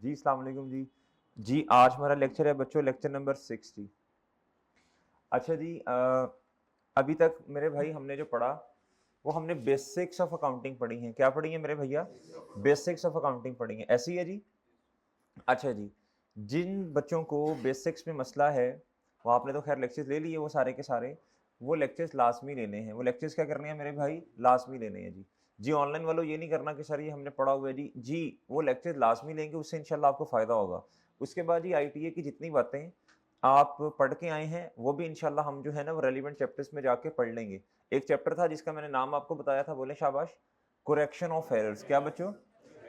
जी अस्सलाम वालेकुम जी। जी आज हमारा लेक्चर है बच्चों, लेक्चर नंबर 60। अच्छा जी, अभी तक मेरे भाई हमने जो पढ़ा वो हमने बेसिक्स ऑफ अकाउंटिंग पढ़ी हैं। क्या पढ़ी है मेरे भैया? बेसिक्स ऑफ अकाउंटिंग पढ़ी है, ऐसी है जी। अच्छा जी, जिन बच्चों को बेसिक्स में मसला है वो आपने तो खैर लेक्चर्स ले लिए वो सारे के सारे, वो लेक्चर्स लाजमी लेने हैं। वो लेक्चर्स क्या करने हैं मेरे भाई? लाजमी लेने हैं जी। जी ऑनलाइन वालों ये नहीं करना कि सर ये हमने पढ़ा हुआ है जी वो लेक्चर्स लाजमी लेंगे, उससे इंशाल्लाह आपको फ़ायदा होगा। उसके बाद जी आईटीए की जितनी बातें आप पढ़ के आए हैं वो भी इंशाल्लाह हम जो है ना वो रेलिवेंट चैप्टर्स में जाके पढ़ लेंगे। एक चैप्टर था जिसका मैंने नाम आपको बताया था, बोले शाबाश, करेक्शन ऑफ एरर्स। क्या बच्चों?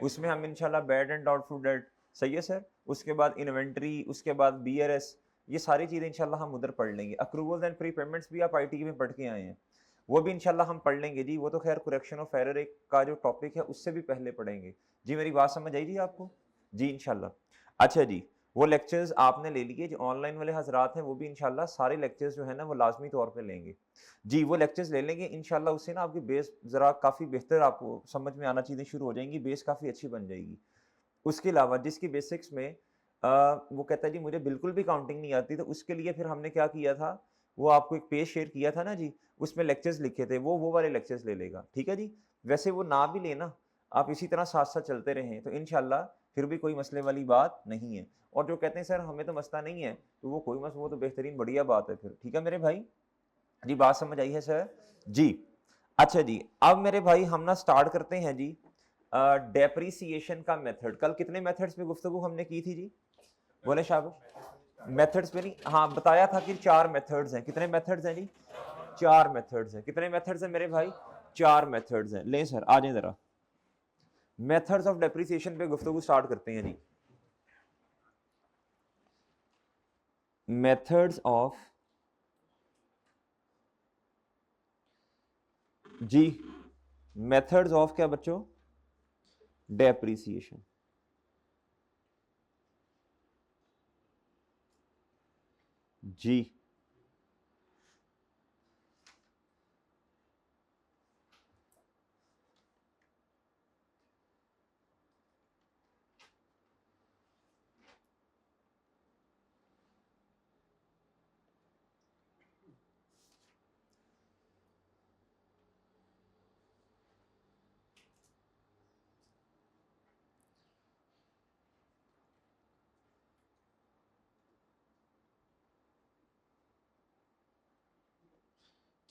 उसमें हम इंशाल्लाह बैड एंड डाउटफुल डेट, सही है सर। उसके बाद इन्वेंट्री, उसके बाद बीआरएस, ये सारी चीज़ें इंशाल्लाह हम उधर पढ़ लेंगे। अक्रूवल्स एंड प्री पेमेंट्स भी आप आईटी में पढ़ के आए हैं, वो भी इंशाल्लाह हम पढ़ लेंगे जी। वो तो खैर करेक्शन ऑफ एरर एक का जो टॉपिक है उससे भी पहले पढ़ेंगे जी। मेरी बात समझ आई जी आपको? जी इंशाल्लाह। अच्छा जी, वो लेक्चर्स आपने ले लिए। जो ऑनलाइन वाले हजरात हैं वो भी इंशाल्लाह सारे लेक्चर्स जो है ना वो लाजमी तौर पे लेंगे जी। वो लेक्चर्स ले लेंगे इंशाल्लाह, उससे ना आपकी बेस ज़रा काफ़ी बेहतर आपको समझ में आना चीज़ें शुरू हो जाएंगी, बेस काफ़ी अच्छी बन जाएगी। उसके अलावा जिसकी बेसिक्स में वो कहता है जी मुझे बिल्कुल भी काउंटिंग नहीं आती, तो उसके लिए फिर हमने क्या किया था, वो आपको एक पेज शेयर किया था ना जी, उसमें लेक्चर्स लिखे थे, वो वाले लेक्चर्स ले लेगा, ठीक है जी। वैसे वो ना भी लेना, आप इसी तरह साथ साथ चलते रहें तो इंशाल्लाह फिर भी कोई मसले वाली बात नहीं है। और जो कहते हैं सर हमें तो मसला नहीं है, तो वो कोई मस वो तो बेहतरीन बढ़िया बात है फिर, ठीक है मेरे भाई। जी बात समझ आई है सर? जी। अच्छा जी, अब मेरे भाई हम ना स्टार्ट करते हैं जी डेप्रिसिएशन का मेथड। कल कितने मेथड्स पे गुफ्तगू हमने की थी जी? बोले शाबाश। मेथड्स पे नहीं, हाँ बताया था कि 4 मेथड्स हैं। कितने मेथड्स हैं जी? 4 मेथड्स हैं। कितने मेथड्स हैं मेरे भाई? 4 मेथड्स हैं। ले सर आ जाए जरा, मेथड्स ऑफ डेप्रिसिएशन पे गुफ्तगू स्टार्ट करते हैं जी। मेथड्स ऑफ, जी मेथड्स ऑफ क्या बच्चों? डेप्रिसिएशन। जी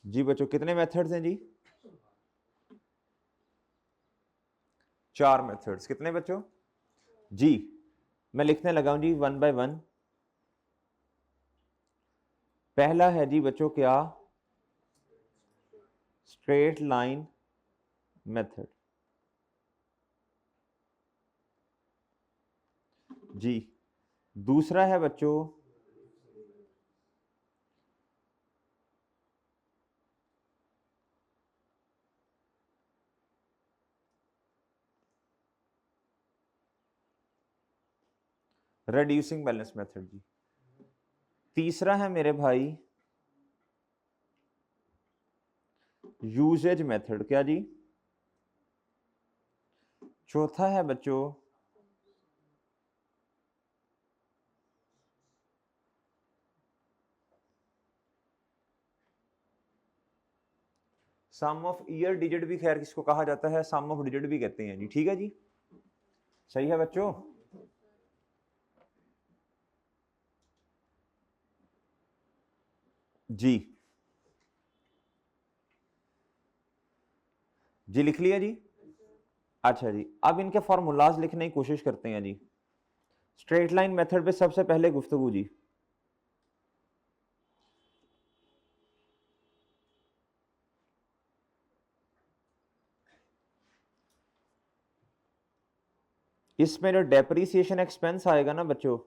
जी बच्चों, कितने मेथड्स हैं जी? 4 मेथड्स। कितने बच्चों? जी मैं लिखने लगा हूं जी वन बाय वन। पहला है जी बच्चों क्या? Straight line method. जी दूसरा है बच्चों रेड्यूसिंग बैलेंस मेथड जी। तीसरा है मेरे भाई यूजेज मेथड। क्या जी? चौथा है बच्चों सम ऑफ ईयर डिजिट, भी खैर किसको कहा जाता है? सम ऑफ डिजिट भी कहते हैं जी, ठीक है जी। सही है बच्चों? जी जी लिख लिया जी। अच्छा जी, अब इनके फॉर्मूलाज लिखने की कोशिश करते हैं जी। स्ट्रेट लाइन मेथड पे सबसे पहले गुफ्तगू जी। इसमें जो डेप्रीसिएशन एक्सपेंस आएगा ना बच्चों,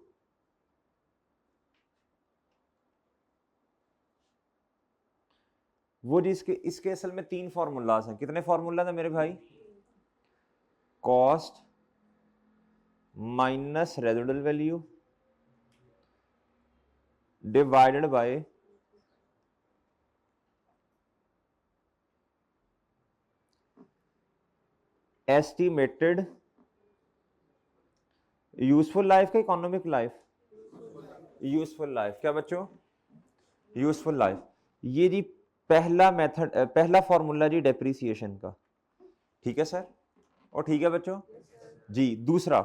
वो जी इसके इसके असल में 3 फॉर्मूलाज हैं। कितने फॉर्मूला है मेरे भाई? Cost minus residual value divided bye estimated useful life का इकोनॉमिक लाइफ? Useful life. क्या बच्चों? Useful life. ये जी पहला मेथड, पहला फॉर्मूला जी डेप्रिसिएशन का। ठीक है सर? और ठीक है बच्चों जी। दूसरा,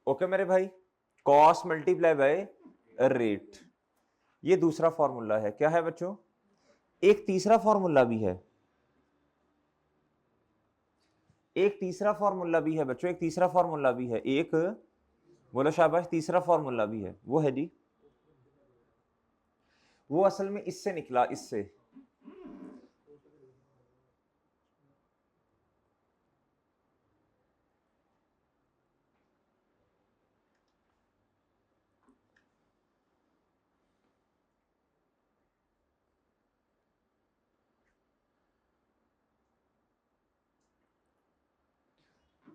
ओके मेरे भाई, कॉस्ट मल्टीप्लाई बाय रेट, ये दूसरा फॉर्मूला है। क्या है बच्चों? एक तीसरा फॉर्मूला भी है, एक तीसरा फॉर्मूला भी है बच्चों, एक तीसरा फॉर्मूला भी है, एक, बोलो शाबाश, तीसरा फॉर्मूला भी है। वो है जी, वो असल में इससे निकला, इससे।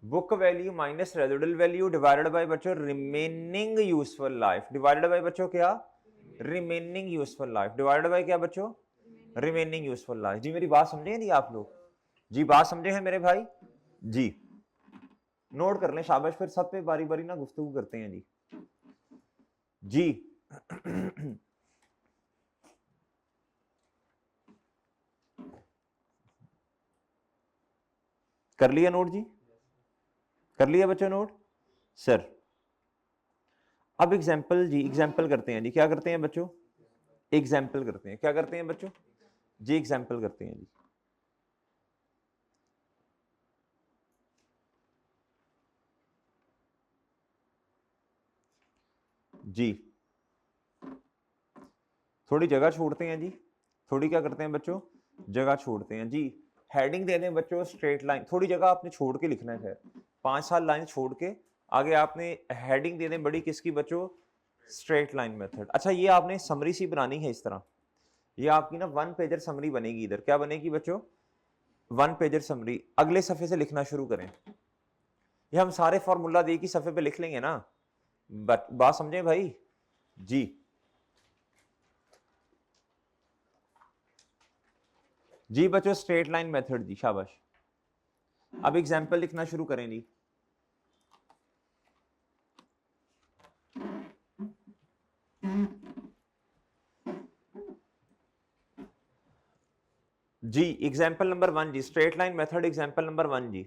Book value minus residual value divided by बच्चों remaining useful life, divided by बच्चों क्या? Remaining useful life, divided by क्या बच्चों? Remaining useful life. जी मेरी बात समझे नहीं आप लोग? जी बात समझे हैं मेरे भाई? जी नोट कर लें, शाबाश। फिर सब पे बारी बारी ना गुफ्तगू करते हैं जी। जी कर लिया नोट जी? कर लिया बच्चों नोट? सर अब एग्जाम्पल जी, एग्जाम्पल करते हैं जी। क्या करते हैं बच्चों? एग्जाम्पल करते हैं। क्या करते हैं बच्चों? जी एग्जाम्पल करते हैं जी। जी थोड़ी जगह छोड़ते हैं जी, थोड़ी क्या करते हैं बच्चों? जगह छोड़ते हैं जी। हेडिंग दे दें बच्चों स्ट्रेट लाइन, थोड़ी जगह आपने छोड़ के लिखना है। खैर 5 साल लाइन छोड़ के आगे आपने हेडिंग दे दें बड़ी, किसकी बच्चों? Straight line method. अच्छा ये आपने समरी सी बनानी है इस तरह, ये आपकी ना 1 पेजर समरी बनेगी। इधर क्या बनेगी बच्चों? 1 पेजर समरी। अगले सफे से लिखना शुरू करें। ये हम सारे फॉर्मूला दे की सफे पे लिख लेंगे ना, बात समझे भाई? जी जी बच्चों स्ट्रेट लाइन मेथड जी, शाबाश। अब एग्जाम्पल लिखना शुरू करें जी। जी एग्जाम्पल नंबर 1 जी, straight line method example number 1 जी।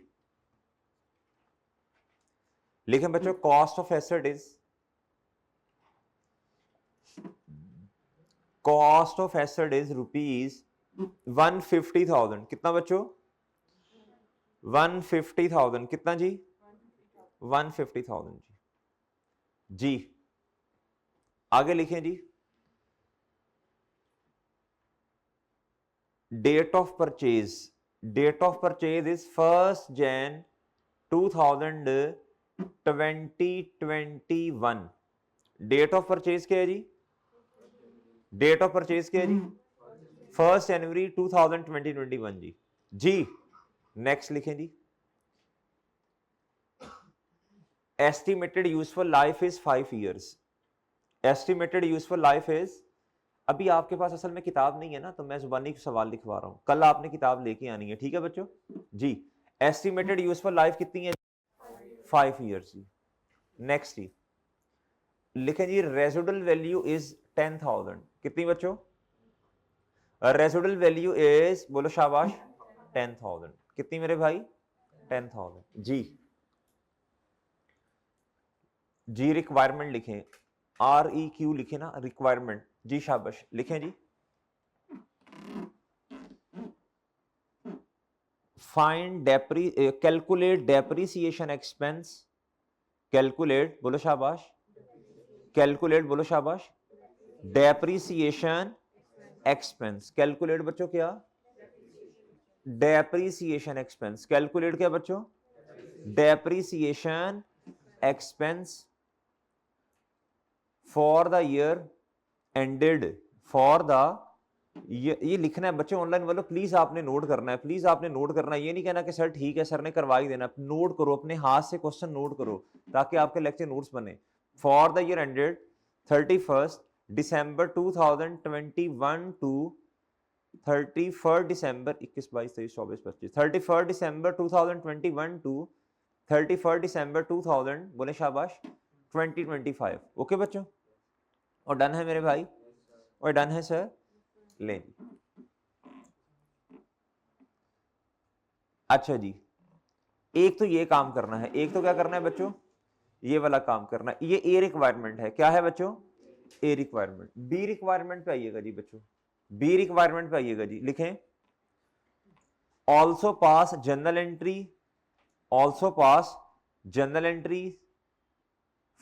लिखें बच्चों, cost of asset is, cost of asset is rupees 150,000। कितना बच्चों? 150,000। कितना जी? 150,000 जी। जी आगे लिखें जी, date of purchase, date of purchase is 1 Jan 2021। Date of purchase क्या है जी? डेट ऑफ परचेज क्या है जी? 1 जनवरी 2021 जी। जी नेक्स्ट लिखें जी, estimated useful life is 5 years। Estimated useful life is, अभी आपके पास असल में किताब नहीं है ना, तो मैं जुबानी सवाल लिखवा रहा हूं, कल आपने किताब लेके आनी है। ठीक है बच्चों जी। एस्टिमेटेड यूजफुल लाइफ कितनी है? 5 years जी। नेक्स्ट जी लिखें जी, रेजिडुअल वैल्यू इज 10,000। कितनी बच्चों? रेजिडुअल वैल्यू इज, बोलो शाबाश, 10,000। कितनी मेरे भाई? 10,000 जी। जी रिक्वायरमेंट लिखें, REQ लिखे ना, रिक्वायरमेंट जी, शाबाश लिखें जी। Find calculate depreciation expense, calculate, बोलो शाबाश, कैलकुलेट, बोलो शाबाश, डेप्रिसिएशन एक्सपेंस। कैलकुलेट बच्चों क्या? Depreciation expense. कैलकुलेट क्या बच्चों? Depreciation expense for the year ended, for the, ये लिखना है बच्चों। ऑनलाइन वालों प्लीज आपने नोट करना है, प्लीज आपने नोट करना है। ये नहीं कहना कि सर ठीक है सर ने करवा ही देना, नोट करो, अपने हाथ से क्वेश्चन नोट करो ताकि आपके लेक्चर नोट्स बने। For the year ended 31 December 2021 to 31 December 21 22 23 24 25 31 December 2021 to 31 December 2000 बोले शाबाश 2025। ओके बच्चों, और डन है मेरे भाई, और डन है सर। ले जी, अच्छा जी, एक तो ये काम करना है, एक तो क्या करना है बच्चों, ये वाला काम करना है। ये ए रिक्वायरमेंट है, क्या है बच्चों, ए रिक्वायरमेंट। बी रिक्वायरमेंट पे आइएगा जी बच्चों, बी रिक्वायरमेंट पे आइएगा जी, लिखें also pass journal entry, also pass journal entry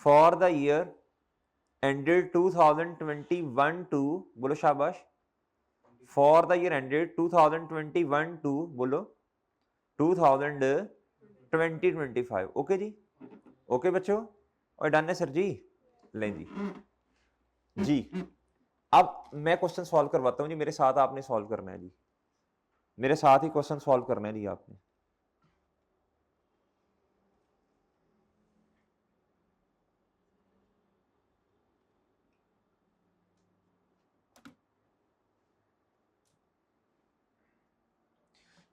for the year ended 2021 to बोलो शाबाश, for the year ended 2021 to बोलो 2025। ओके जी, ओके बच्चों, और डन है सर जी। लें जी जी, अब मैं क्वेश्चन सॉल्व करवाता हूं जी, मेरे साथ आपने सॉल्व करना है जी, मेरे साथ ही क्वेश्चन सॉल्व करना है जी आपने।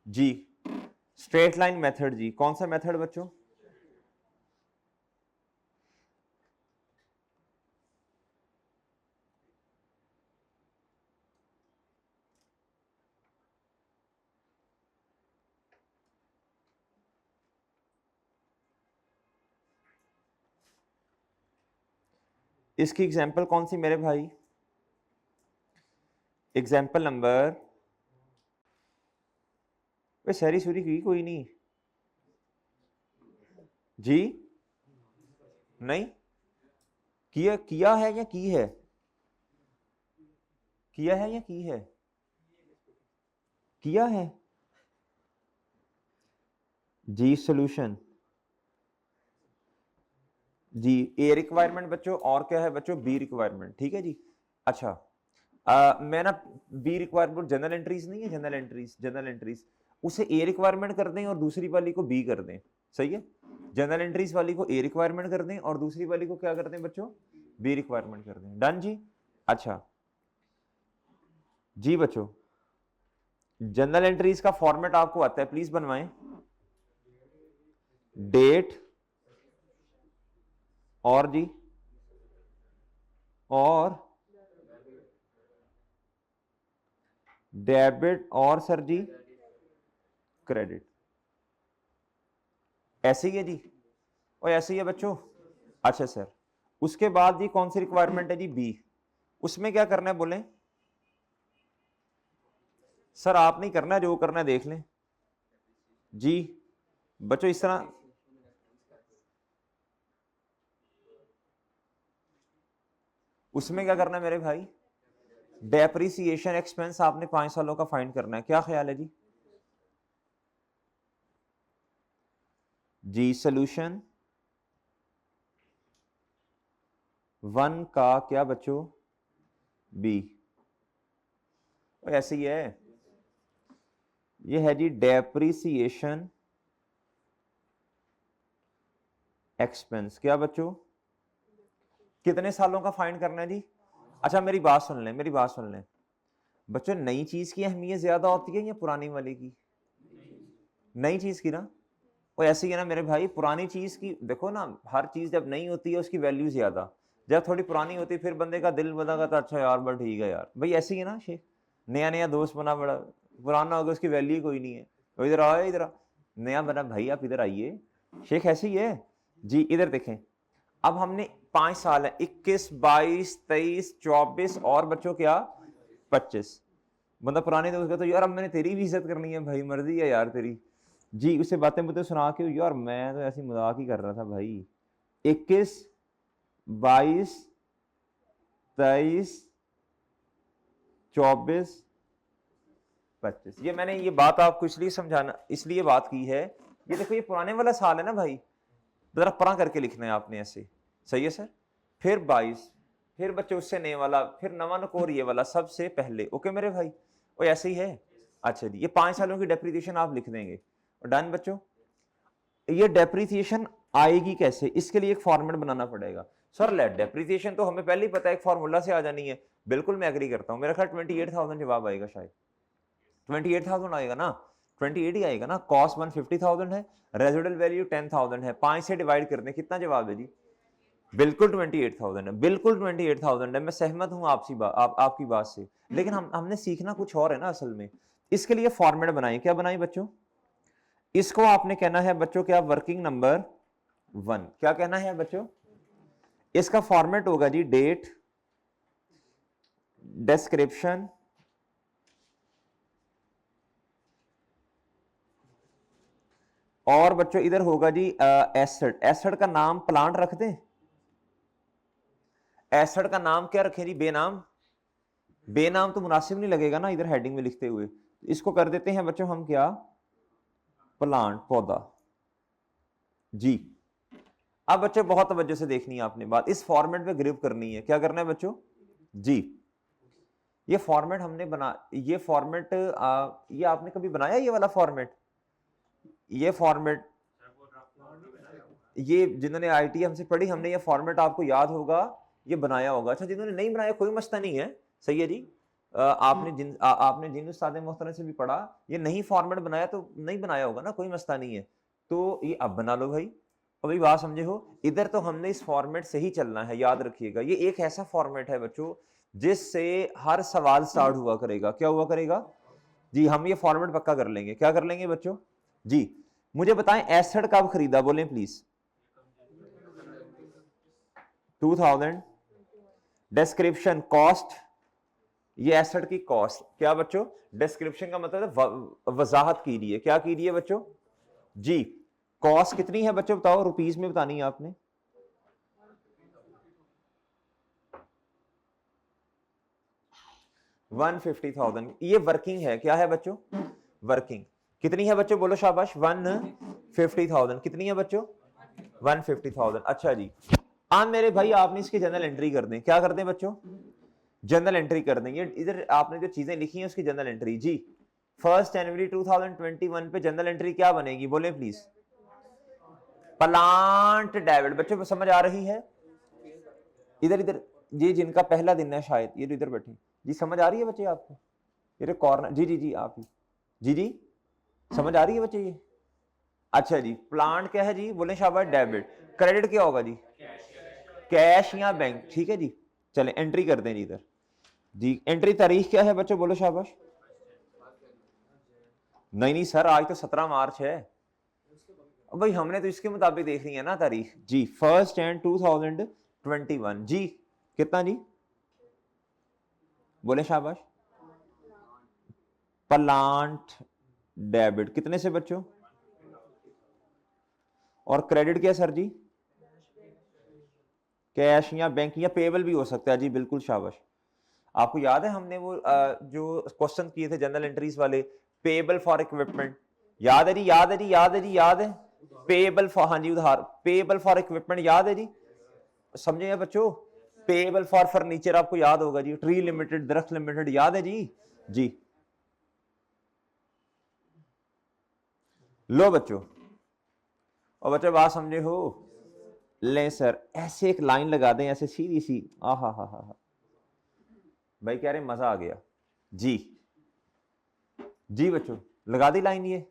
जी स्ट्रेट लाइन मेथड जी, कौन सा मेथड बच्चों, इसकी एग्जांपल कौन सी मेरे भाई, एग्जांपल नंबर, वे सैरी सूरी की कोई नहीं जी, नहीं किया, किया है या की है, किया है या की है, किया है जी। सॉल्यूशन जी, ए रिक्वायरमेंट बच्चों, और क्या है बच्चों, बी रिक्वायरमेंट, ठीक है जी। अच्छा मैं ना बी रिक्वायरमेंट जनरल एंट्रीज नहीं है, जनरल एंट्रीज, जनरल एंट्रीज उसे ए रिक्वायरमेंट कर दें और दूसरी वाली को बी कर दें, सही है। जनरल एंट्रीज वाली को ए रिक्वायरमेंट कर दें और दूसरी वाली को क्या कर दें बच्चों, बी रिक्वायरमेंट कर दें, डन जी। अच्छा जी बच्चों, जनरल एंट्रीज का फॉर्मेट आपको आता है, प्लीज बनवाएं। डेट और जी, और डेबिट और सर जी क्रेडिट, ऐसे ही है जी, और ऐसे ही है बच्चों। अच्छा सर, उसके बाद जी कौन सी रिक्वायरमेंट है जी, बी, उसमें क्या करना है बोले सर, आप नहीं करना, जो करना है देख लें जी बच्चों, इस तरह उसमें क्या करना है मेरे भाई, डेप्रिसिएशन एक्सपेंस आपने 5 सालों का फाइंड करना है, क्या ख्याल है जी जी। सोल्यूशन 1 का क्या बच्चों, बी, ऐसे ही है, ये है जी डेप्रिसिएशन एक्सपेंस, क्या बच्चों, कितने सालों का फाइंड करना है जी। अच्छा मेरी बात सुन लें, मेरी बात सुन लें बच्चों, नई चीज की अहमियत ज्यादा होती है या पुरानी वाले की, नई चीज की ना, और ऐसे ही है ना मेरे भाई, पुरानी चीज की देखो ना, हर चीज जब नई होती है उसकी वैल्यू ज्यादा, जब थोड़ी पुरानी होती है फिर बंदे का दिल बदला था, अच्छा यार बट ठीक है यार भाई, ऐसे ही है ना शेख, नया नया दोस्त बना, बड़ा पुराना होगा उसकी वैल्यू कोई नहीं है। तो इधर आओ, इधर नया बना भाई, आप इधर आइए शेख, ऐसे ही है जी। इधर देखें, अब हमने 5 साल है, 21 22 23 24 और बच्चों क्या 25, बंदा पुराने दोस्त का तो यार अब मैंने तेरी भी इज्जत करनी है भाई, मर्जी है यार तेरी जी, उसे बातें बातें सुना के यार मैं तो ऐसी मजाक ही कर रहा था भाई, 21 22 23 24 25, ये मैंने ये बात आपको इसलिए समझाना, इसलिए बात की है, ये देखो ये पुराने वाला साल है ना भाई, जरा परा करके लिखना है आपने ऐसे, सही है सर। फिर 22, फिर बच्चे उससे नए वाला, फिर नवा नकोर ये वाला सबसे पहले, ओके मेरे भाई, और ऐसे ही है। अच्छा जी, ये 5 सालों की डेप्रिसिएशन आप लिख देंगे, और डन बच्चों। ये डेप्रिसिएशन आएगी कैसे, इसके लिए एक फॉर्मेट बनाना पड़ेगा। सर लेट डेप्रिसिएशन तो हमें पहले ही पता है, एक फार्मूला से आ जानी है। बिल्कुल मैं एग्री करता हूँ, मेरा ख्याल 28,000 जवाब आएगा, शायद 28,000 आएगा ना, 28 ही आएगा ना। कॉस्ट 150,000 है, रेजिडुअल वैल्यू 10,000 है, 5 से डिवाइड कर दें, कितना जवाब है जी? बिल्कुल 28,000 है, बिल्कुल 28,000 है। मैं सहमत हूं आपकी बात से, लेकिन हमने सीखना कुछ और है ना असल में। इसके लिए फॉर्मेट बनाए, क्या बनाए बच्चों? इसको आपने कहना है बच्चों क्या? Working number 1। क्या कहना है बच्चों? इसका फॉर्मेट होगा जी डेट, डिस्क्रिप्शन, और बच्चों इधर होगा जी एसेट। एसेट का नाम प्लांट रख दें? एसेट का नाम क्या रखें जी? बेनाम। बेनाम तो मुनासिब नहीं लगेगा ना इधर हेडिंग में लिखते हुए, इसको कर देते हैं बच्चों हम क्या? प्लांट, पौधा जी। अब बच्चों बहुत तवज्जो से देखनी है आपने बात, इस फॉर्मेट पे ग्रिप करनी है। क्या करना है बच्चों जी? ये फॉर्मेट हमने ये फॉर्मेट ये आपने कभी बनाया ये वाला फॉर्मेट? ये फॉर्मेट ये जिन्होंने आईटी हमसे पढ़ी, हमने ये फॉर्मेट आपको याद होगा, ये बनाया होगा। अच्छा जिन्होंने नहीं बनाया कोई मसला नहीं है, सही है जी। आपने जिन उस्ताद मोहतरम से भी पढ़ा, ये नहीं फॉर्मेट बनाया तो नहीं बनाया होगा ना, कोई मसला नहीं है। तो ये अब बना लो भाई। अभी बात समझे हो? इधर तो हमने इस फॉर्मेट से ही चलना है, याद रखिएगा। ये एक ऐसा फॉर्मेट है बच्चों जिससे हर सवाल स्टार्ट हुआ करेगा। क्या हुआ करेगा जी? हम ये फॉर्मेट पक्का कर लेंगे। क्या कर लेंगे बच्चों जी? मुझे बताएं एसेट कब खरीदा, बोलें प्लीज। 2000। डिस्क्रिप्शन कॉस्ट, ये एसेट की कॉस्ट। क्या बच्चों? डिस्क्रिप्शन का मतलब है वजाहत कीजिए। क्या कीजिए बच्चों जी? कॉस्ट कितनी है बच्चों बताओ, रुपीस में बतानी है आपने। 150,000। ये वर्किंग है, क्या है बच्चों? वर्किंग। कितनी है बच्चों बोलो शाबाश? 150,000। कितनी है बच्चों? 150,000। अच्छा जी, अब मेरे भाई आपने इसकी जनरल एंट्री कर दें। क्या कर दें बच्चों? जनरल एंट्री कर दें। ये इधर आपने जो चीजें लिखी हैं उसकी जनरल एंट्री जी। 1 जनवरी 2021 पे जनरल एंट्री क्या बनेगी, बोले प्लीज। Plant debit. बच्चों को समझ आ रही है? इधर इधर जी, जिनका पहला दिन है शायद, ये इधर बैठे जी, समझ आ रही है बच्चे आपको? ये कॉर्नर जी जी जी, आप ही जी जी, समझ आ रही है बच्चे ये? अच्छा जी, प्लांट क्या है जी, बोले शाबाश डेबिट। क्रेडिट क्या होगा जी? कैश या बैंक, ठीक है जी। चले एंट्री कर दें जी इधर जी। एंट्री तारीख क्या है बच्चों, बोलो शाबाश। नहीं नहीं सर, आज तो 17 मार्च है भाई, हमने तो इसके मुताबिक देख रही है ना तारीख जी। 1 जनवरी 2021 जी। कितना जी, बोले शाबाश। प्लांट डेबिट कितने से बच्चों? और क्रेडिट क्या सर जी? कैश या बैंक या पेबल भी हो सकता है जी, बिल्कुल शाबाश। आपको याद है हमने वो जो क्वेश्चन किए थे जनरल एंट्रीज वाले, पेबल फॉर इक्विपमेंट, याद है जी? याद है जी? याद है जी? याद है? पेबल फॉर, हाँ जी उधार, पेबल फॉर इक्विपमेंट याद है जी? समझे हैं बच्चों? पेबल फॉर फर्नीचर आपको याद होगा जी, ट्री लिमिटेड, दरख्त लिमिटेड, याद है जी? जी लो बच्चों, और बच्चों बात समझे हो? ले सर, ऐसे एक लाइन लगा दें ऐसे सीधी सी, आ हा हा हा, भाई कह रहे मजा आ गया जी। जी बच्चों लगा दी लाइन ये?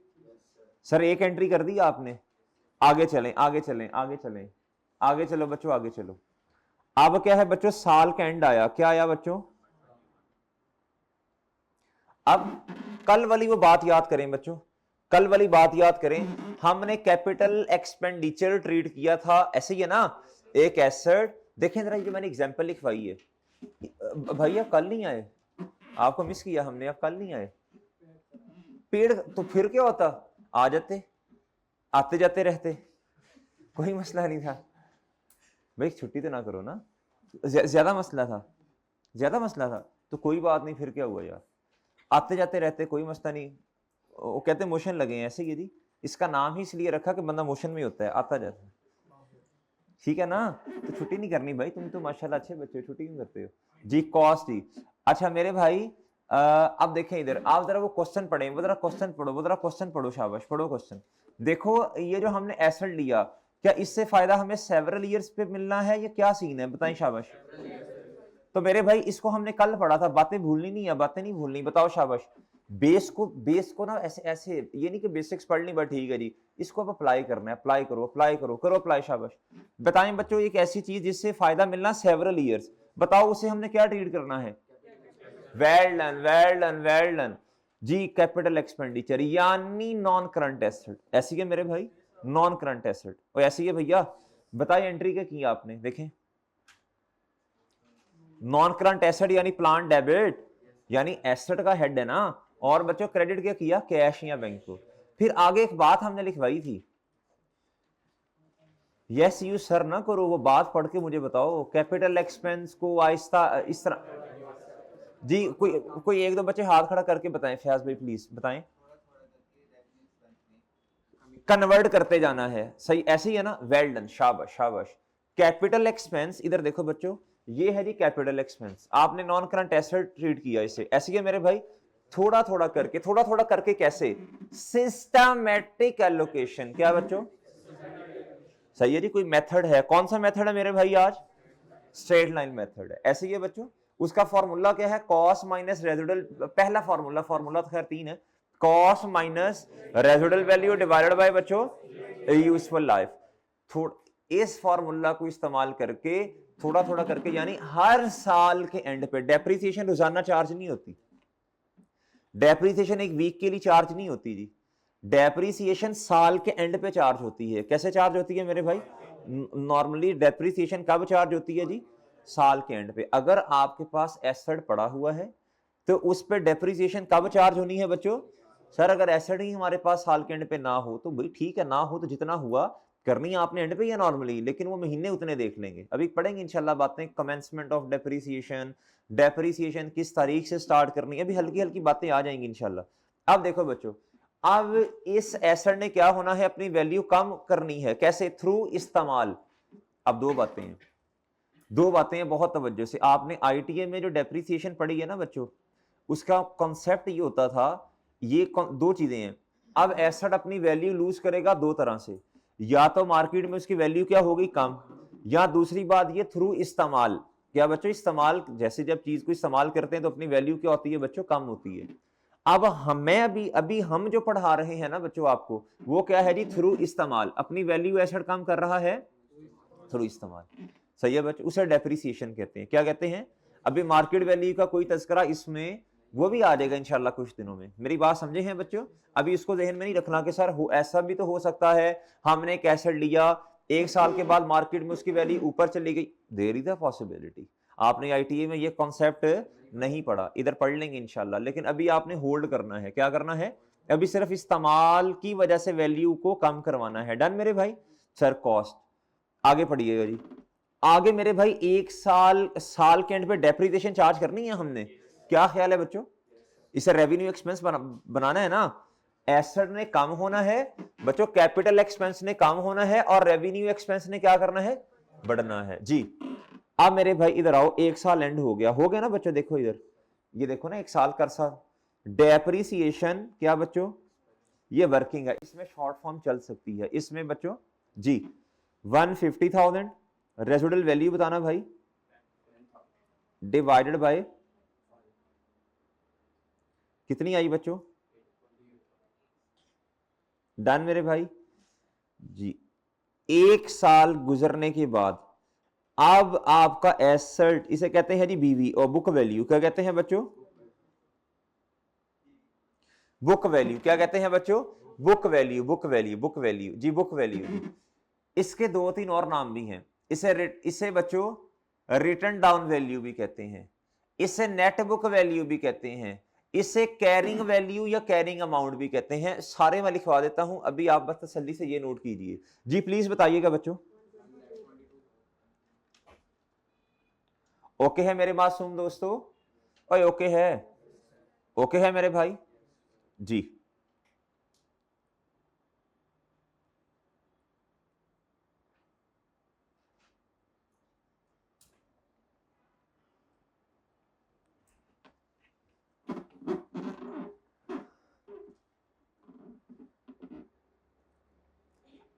सर एक एंट्री कर दी आपने। आगे चलें, आगे चलें, आगे चलें, आगे चलो बच्चों, आगे चलो। अब क्या है बच्चों? साल का एंड आया। क्या आया बच्चों? अब कल वाली वो बात याद करें बच्चों, कल वाली बात याद करें। हमने कैपिटल एक्सपेंडिचर ट्रीट किया था, ऐसे ही है ना? एक एसेट, देखें जरा ये जो मैंने एग्जांपल लिखवाई है, भैया कल नहीं आए, आपको मिस किया हमने, आप कल नहीं आए। पेड़ तो फिर क्या होता, आ जाते, आते जाते रहते, कोई मसला नहीं था। भाई छुट्टी तो ना करो ना, ज्यादा मसला था, ज्यादा मसला था तो कोई बात नहीं, फिर क्या हुआ यार, आते जाते रहते, कोई मसला नहीं। वो कहते मोशन लगे हैं, ऐसे ही जी। इसका नाम ही इसलिए रखा कि बंदा मोशन में होता है, आता जाता है, ठीक है ना? तो छुट्टी नहीं करनी भाई, तुम तो माशाल्लाह अच्छे बच्चे हो, छुट्टी क्यों करते हो जी? कॉस्ट ही। अच्छा मेरे भाई अब देखें इधर, आप जरा वो क्वेश्चन पढ़ें, वो जरा क्वेश्चन पढ़ो, वो जरा क्वेश्चन पढ़ो, शाबाश पढ़ो क्वेश्चन। देखो ये जो हमने एसेट लिया, क्या इससे फायदा हमें सेवरल ईयर्स पे मिलना है या क्या सीन है, बताएं शाबाश। तो मेरे भाई इसको हमने कल पढ़ा था, बातें भूलनी नहीं है, बातें नहीं भूलनी, बताओ शाबाश। बेस को ना ऐसे ऐसे, ये नहीं कि बेसिक्स पढ़ ली बट ठीक है जी, इसको अब अप्लाई करना है, अप्लाई करो अप्लाई करो, करो अप्लाई शाबाश। बताएं बच्चों एक ऐसी चीज जिससे फायदा मिलना सेवरल ईयर्स, बताओ उसे हमने क्या ट्रीट करना है। Well done well done well done जी, कैपिटल एक्सपेंडिचर यानी नॉन करंट एसेट, ऐसी है मेरे भाई, नॉन करंट एसेट। और ऐसी है भैया, बताइए एंट्री क्या की आपने, देखें नॉन करंट एसेट यानी प्लांट डेबिट, यानी एसेट का हेड है ना, और बच्चों क्रेडिट क्या किया, कैश या बैंक को। फिर आगे एक बात हमने लिखवाई थी, यस यू सर ना करो, वो बात पढ़ के मुझे बताओ, कैपिटल एक्सपेंस को आहिस्ता इस तरह जी, कोई एक दो बच्चे हाथ खड़ा करके बताएं, फयाज भाई प्लीज बताएं। कन्वर्ट करते जाना है, सही ऐसे ही है ना, वेल डन शाबाश शाबाश। कैपिटल एक्सपेंस इधर देखो बच्चों, ये है जी कैपिटल एक्सपेंस, आपने नॉन करंट एसेट ट्रीट किया इसे, ऐसे ही है मेरे भाई, थोड़ा थोड़ा करके कैसे, सिस्टमैटिक एलोकेशन, क्या बच्चों सही है जी, कोई मेथड है, कौन सा मेथड है मेरे भाई आज, स्ट्रेट लाइन मेथड है, ऐसे ही है बच्चों। उसका फॉर्मूला क्या है, कॉस माइनस रेजिडुअल, पहला फॉर्मूला तो खैर 3 है, cos minus residual value divided by बच्चों यूजफुल लाइफ। इस फॉर्मूला को इस्तेमाल करके थोड़ा करके, यानी हर साल के एंड पे, डेप्रिसिएशन रोजाना चार्ज नहीं होती, डेप्रिसिएशन एक वीक के लिए चार्ज नहीं होती जी, डेप्रिसिएशन साल के एंड पे चार्ज होती है। कैसे चार्ज होती है मेरे भाई, नॉर्मली डेप्रिसिएशन कब चार्ज होती है जी, साल के एंड पे। अगर आपके पास एसेट पड़ा हुआ है तो उस पर डेप्रिसिएशन कब चार्ज होनी है बच्चों, सर अगर एसेट ही हमारे पास साल के एंड पे ना हो तो भाई ठीक है, ना हो तो जितना हुआ करनी आपने एंड पे या नॉर्मली, लेकिन वो महीने उतने देख लेंगे, अभी पढ़ेंगे इंशाल्लाह बातें, कमेंसमेंट ऑफ डेप्रिसिएशन, डेप्रिसिएशन किस तारीख से स्टार्ट करनी है, अभी हल्की हल्की बातें आ जाएंगी इंशाल्लाह। अब देखो बच्चों, अब इस एसेट ने क्या होना है, अपनी वैल्यू कम करनी है, कैसे, थ्रू इस्तेमाल। अब दो बातें हैं बहुत तवज्जो से, आपने आईटीए में जो डेप्रिसिएशन पढ़ी है ना बच्चों, उसका कॉन्सेप्ट ये होता था, ये दो चीजें हैं। अब एसेट अपनी वैल्यू लूज करेगा दो तरह से, या तो मार्केट में उसकी वैल्यू क्या होगी, कम, या दूसरी बात ये थ्रू इस्तेमाल, क्या बच्चों इस्तेमाल, जैसे जब चीज को इस्तेमाल करते हैं तो अपनी वैल्यू क्या होती है बच्चों, कम होती है। अब हमें अभी अभी हम जो पढ़ा रहे हैं ना बच्चों आपको, वो क्या है जी, थ्रू इस्तेमाल, अपनी वैल्यू एसेट कम कर रहा है थ्रू इस्तेमाल, सही है बच्चों, उसे डेप्रिसिएशन कहते हैं, क्या कहते हैं। अभी मार्केट वैल्यू का कोई तस्करा इसमें वो भी आ जाएगा इंशाल्लाह कुछ दिनों में, मेरी बात समझे हैं बच्चों। अभी इसको जहन में नहीं रखना कि सर ऐसा भी तो हो सकता है, हमने एक एसेट लिया, एक साल के बाद मार्केट में उसकी वैल्यू ऊपर चली गई, देयर इज अ पॉसिबिलिटी। आपने आईटीए में ये कॉन्सेप्ट नहीं पढ़ा, इधर पढ़ लेंगे इंशाल्लाह, लेकिन अभी आपने होल्ड करना है, क्या करना है, अभी सिर्फ इस्तेमाल की वजह से वैल्यू को कम करवाना है, डन मेरे भाई। सर कॉस्ट, आगे पढ़िएगा जी, आगे मेरे भाई एक साल के एंड पे डेप्रिसिएशन चार्ज करनी है हमने, क्या ख्याल है बच्चों, इसे रेवेन्यू एक्सपेंस बनाना है ना, एसेट ने कम होना है बच्चों, कैपिटल एक्सपेंस ने कम होना है, और रेवेन्यू एक्सपेंस ने क्या करना है, बढ़ना है जी। अब मेरे भाई इधर आओ, एक साल एंड हो गया ना बच्चों, देखो इधर, ये देखो ना, एक साल का अरसा, डेप्रिसिएशन क्या बच्चों, ये वर्किंग है, इसमें शॉर्ट फॉर्म चल सकती है, इसमें बच्चों जी 150,000 रेजिडुअल वैल्यू बताना भाई, डिवाइडेड बाय कितनी आई बच्चों, डन मेरे भाई जी। एक साल गुजरने के बाद अब आपका एसेट, इसे कहते हैं जी बीवी, और बुक वैल्यू क्या कहते हैं बच्चों, बुक वैल्यू क्या कहते हैं बच्चों, बुक वैल्यू जी, बुक वैल्यू। इसके दो तीन और नाम भी हैं, इसे बच्चों रिटर्न डाउन वैल्यू भी कहते हैं, इसे नेट बुक वैल्यू भी कहते हैं, इसे कैरिंग वैल्यू या कैरिंग अमाउंट भी कहते हैं, सारे मैं लिखवा देता हूं, अभी आप बस तसल्ली से ये नोट कीजिए जी, प्लीज बताइएगा बच्चों। ओके है मेरे मासूम दोस्तों, ओए ओके है, ओके है मेरे भाई जी।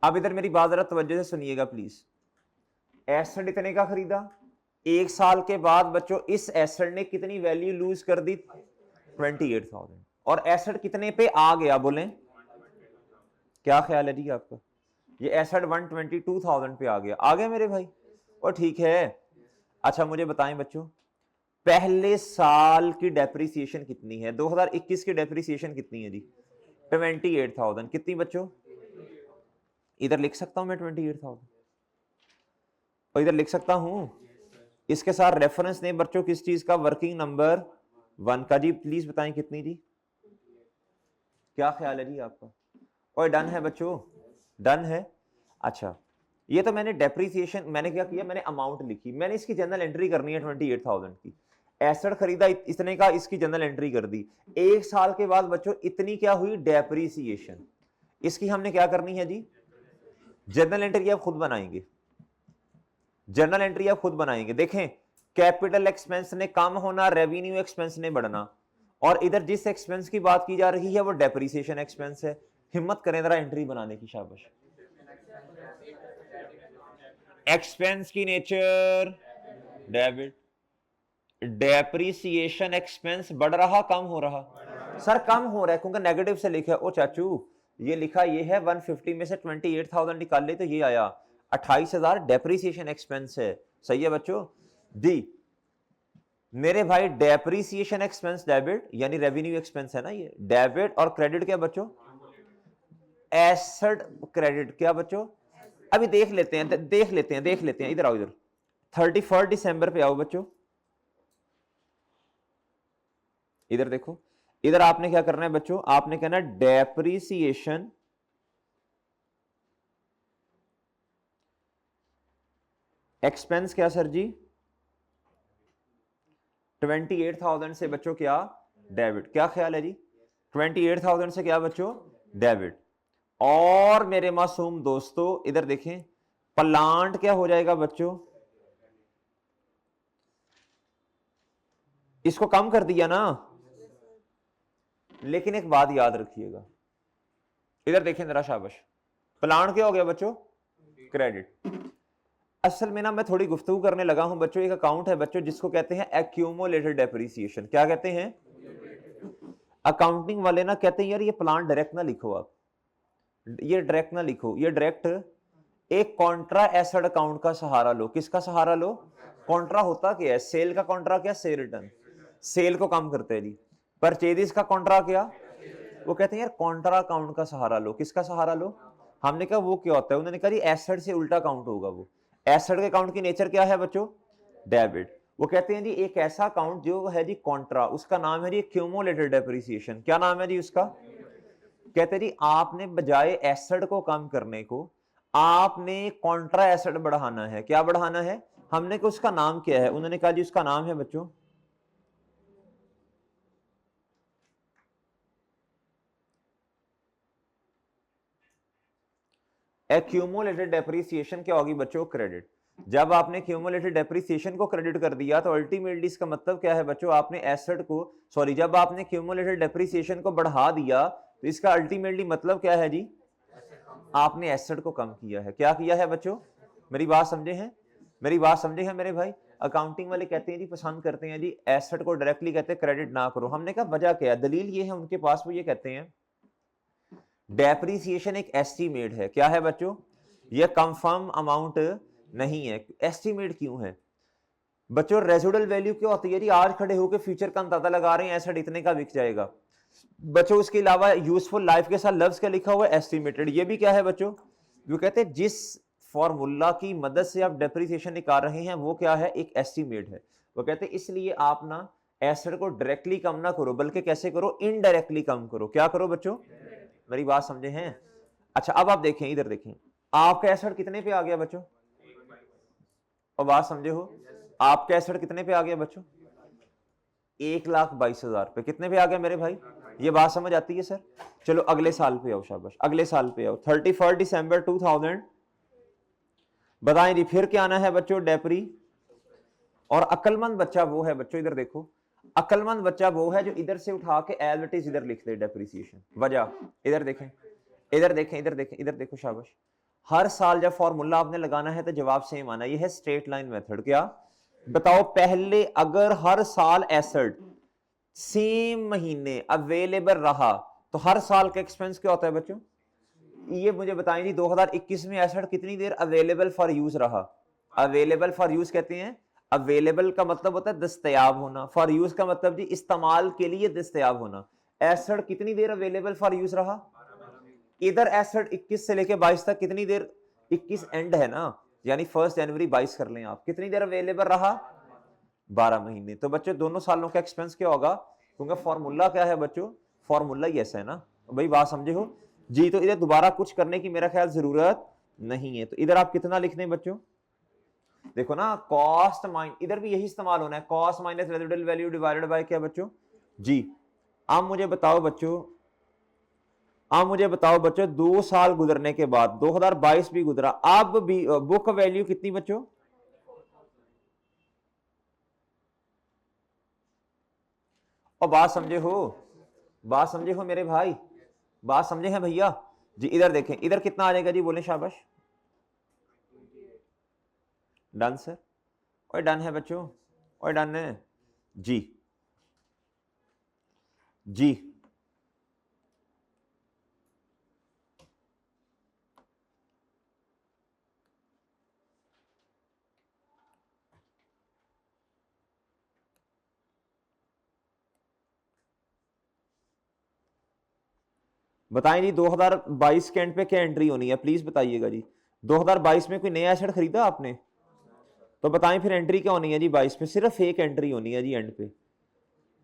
अब इधर मेरी बात जरा तवज्जो से सुनिएगा प्लीज। एसेट इतने का खरीदा, 1 साल के बाद बच्चों इस एसेट ने कितनी वैल्यू लूज कर दी? 28,000। और एसेट कितने पे आ गया बोलें? क्या ख्याल है जी आपका? ये एसेट 122,000 पे आ गया मेरे भाई। और ठीक है, अच्छा मुझे बताएं बच्चों, पहले साल की डेप्रिसिएशन कितनी है? 2021 की डेप्रिसिएशन कितनी है जी? 28,000। कितनी बच्चों? इधर लिख सकता हूं मैं 28,000, और इधर लिख सकता हूं इसके साथ रेफरेंस नेम बच्चों किस चीज का? वर्किंग नंबर 1 का। जी प्लीज बताएं कितनी जी? क्या ख्याल है जी आपका? और डन है बच्चों? डन है। अच्छा, ये तो मैंने डेप्रिसिएशन, मैंने क्या किया, मैंने अमाउंट लिखी, मैंने इसकी जनरल एंट्री करनी है 28,000 की। एसेट खरीदा इतने का, इसकी जनरल एंट्री कर दी। 1 साल के बाद बच्चों इतनी क्या हुई? डेप्रिसिएशन। इसकी हमने क्या करनी है जी? जनरल एंट्री आप खुद बनाएंगे, जनरल एंट्री आप खुद बनाएंगे। देखें, कैपिटल एक्सपेंस ने कम होना, रेवेन्यू एक्सपेंस ने बढ़ना, और इधर जिस एक्सपेंस की बात की जा रही है वो डेप्रिसिएशन एक्सपेंस है। हिम्मत करें जरा एंट्री बनाने की, शाबाश। एक्सपेंस की नेचर डेबिट, डेप्रिसिएशन एक्सपेंस बढ़ रहा कम हो रहा? सर कम हो रहा है, क्योंकि नेगेटिव से लिखा है। ओ चाचू, ये लिखा ये है 150 में से 28,000 निकाल ले तो ये आया 28,000 डेप्रिसिएशन एक्सपेंस है। सही है बच्चों? डी मेरे भाई, डेप्रिसिएशन एक्सपेंस डेबिट यानी रेवेन्यू एक्सपेंस है ना ये, डेबिट। और क्रेडिट क्या बच्चों? एसेट क्रेडिट क्या बच्चों? अभी देख लेते हैं, देख लेते हैं। इधर आओ, इधर 31 दिसंबर पे आओ बच्चों। इधर देखो, इधर आपने क्या करना है बच्चों? आपने कहना डेप्रिसिएशन एक्सपेंस क्या सर जी? 28,000 से बच्चों क्या? डेबिट। क्या ख्याल है जी? 28,000 से क्या बच्चों? डेबिट। और मेरे मासूम दोस्तों इधर देखें, प्लांट क्या हो जाएगा बच्चों? इसको कम कर दिया ना, लेकिन एक बात याद रखिएगा, इधर देखें जरा, शाबाश। प्लांट क्या हो गया बच्चों? क्रेडिट। असल में ना मैं थोड़ी गुफ्तगू करने लगा हूं बच्चों, एक अकाउंट है बच्चों जिसको कहते हैं एक्यूमुलेटेड डेप्रिसिएशन। क्या कहते हैं? अकाउंटिंग वाले ना कहते हैं यार ये प्लांट डायरेक्ट ना लिखो, आप ये डायरेक्ट ना लिखो, ये डायरेक्ट एक कॉन्ट्रा एसेट अकाउंट का सहारा लो। किसका सहारा लो? कॉन्ट्रा होता क्या है? सेल का कॉन्ट्रा क्या? सेल रिटर्न, सेल को कम करते हैं जी। परचेजिस का कॉन्ट्रा क्या? वो कहते हैं यार कॉन्ट्रा अकाउंट का सहारा लो। किसका सहारा लो? हमने कहा वो क्या होता है? उन्होंने कहा जी एसेट से उल्टा अकाउंट होगा वो। एसेट के अकाउंट की नेचर क्या है बच्चों? डेबिट। वो कहते हैं जी एक ऐसा अकाउंट जो है जी कॉन्ट्रा, उसका नाम है जी क्यूमुलेटेड डेप्रिसिएशन। क्या नाम है जी उसका? कहते हैं जी आपने बजाय एसेट को कम करने को आपने कॉन्ट्रा एसेट बढ़ाना है। क्या बढ़ाना है? हमने कहा उसका नाम क्या है? उन्होंने कहा जी उसका नाम है बच्चों एक्यूमुलेटेड डेप्रिसिएशन। क्या होगी बच्चों? क्रेडिट। जब आपने क्यूमुलेटेड डेप्रिसिएशन को क्रेडिट कर दिया तो अल्टीमेटली इसका मतलब क्या है बच्चों? आपने एसेट को, सॉरी, जब आपने क्यूमुलेटेड डेप्रिसिएशन को बढ़ा दिया तो इसका अल्टीमेटली मतलब क्या है जी? आपने एसेट को कम किया है। क्या किया है बच्चों? मेरी बात समझे हैं? मेरी बात समझे हैं मेरे भाई? अकाउंटिंग वाले कहते हैं जी, पसंद करते हैं जी एसेट को डायरेक्टली कहते हैं क्रेडिट ना करो। हमने कहा वजह क्या है? दलील ये है उनके पास, वो ये कहते हैं डेप्रिसिएशन एक एस्टीमेट है। क्या है बच्चों? ये कंफर्म अमाउंट नहीं है। एस्टीमेट क्यों है बच्चों? रेजिडुअल वैल्यू क्या होती है जी? आज खड़े होकर फ्यूचर का अंदाजा लगा रहे हैं एसेट इतने का बिक जाएगा बच्चों। उसके अलावा यूजफुल लाइफ के साथ लफ्ज क्या लिखा हुआ है? एस्टिमेटेड। ये भी क्या है बच्चों? वो कहते हैं जिस फॉर्मूला की मदद से आप डेप्रिसिएशन निकाल रहे हैं वो क्या है? एक एस्टिमेट है। वो कहते हैं इसलिए आप ना एसेट को डायरेक्टली कम ना करो, बल्कि कैसे करो? इनडायरेक्टली कम करो। क्या करो बच्चों? मेरी बात समझे हैं? अच्छा अब आप देखें, इधर देखें, आपका एसेट कितने पे आ गया बच्चों? और बात समझे हो? आपका एसेट कितने पे आ गया बच्चों? 1,22,000 पे। कितने पे आ गया मेरे भाई? ये बात समझ आती है सर? चलो अगले साल पे आओ, शाबाश, अगले साल पे आओ। 31 दिसंबर 2000 बताएं जी फिर क्या आना है बच्चों? डेप्री। और अक्लमंद बच्चा वो है बच्चों, इधर देखो, अक्लमंद बच्चा वो है जो इधर से उठा के एज इट इज इधर लिख दे डेप्रिसिएशन। वजह इधर देखें, इधर देखें, इधर देखें, इधर देखो, शाबाश। हर साल जब फॉर्मूला आपने लगाना है तो जवाब सेम आना। ये है स्ट्रेट लाइन मेथड। क्या बताओ, पहले अगर हर साल एसेट सेम महीने अवेलेबल रहा तो हर साल का एक्सपेंस क्या होता है बच्चों? ये मुझे बताएं जी, 2021 में एसेट कितनी देर अवेलेबल फॉर यूज रहा? अवेलेबल फॉर यूज कहते हैं, अवेलेबल का मतलब होता है दस्तयाब होना, फॉर यूज का मतलब जी इस्तेमाल के लिए दस्तयाब होना। एसेट कितनी देर अवेलेबल फॉर यूज रहा? इधर एसेट 21 से लेके 22 तक कितनी देर? 21 एंड है ना, यानी 1 जनवरी 22 कर लें आप, कितनी देर अवेलेबल रहा? 12 महीने। तो बच्चों दोनों सालों का एक्सपेंस क्या होगा? क्योंकि फॉर्मूला क्या है बच्चों? फॉर्मूला ही ऐसा है ना भाई, बात समझे हो जी। तो इधर दोबारा कुछ करने की मेरा ख्याल जरूरत नहीं है। तो इधर आप कितना लिख दें बच्चों? देखो ना, कॉस्ट माइन, इधर भी यही इस्तेमाल होना है, cost minus residual value divided by क्या बच्चों जी। अब मुझे बताओ बच्चों, अब मुझे बताओ बच्चों, 2 साल गुजरने के बाद 2022 भी गुजरा, अब भी बुक वैल्यू कितनी बच्चों? और बात समझे हो, बात समझे हो मेरे भाई, बात समझे हैं भैया जी। इधर देखें, इधर कितना आ जाएगा जी, बोले शाबाश। डन सर, और डन है बच्चों, और डन है जी। जी बताएं जी, 2022 के एंड पे क्या एंट्री होनी है, प्लीज बताइएगा जी। 2022 में कोई नया एसेट खरीदा आपने? तो बताएं फिर एंट्री क्या होनी है जी 22 में? सिर्फ एक एंट्री होनी है जी एंड पे,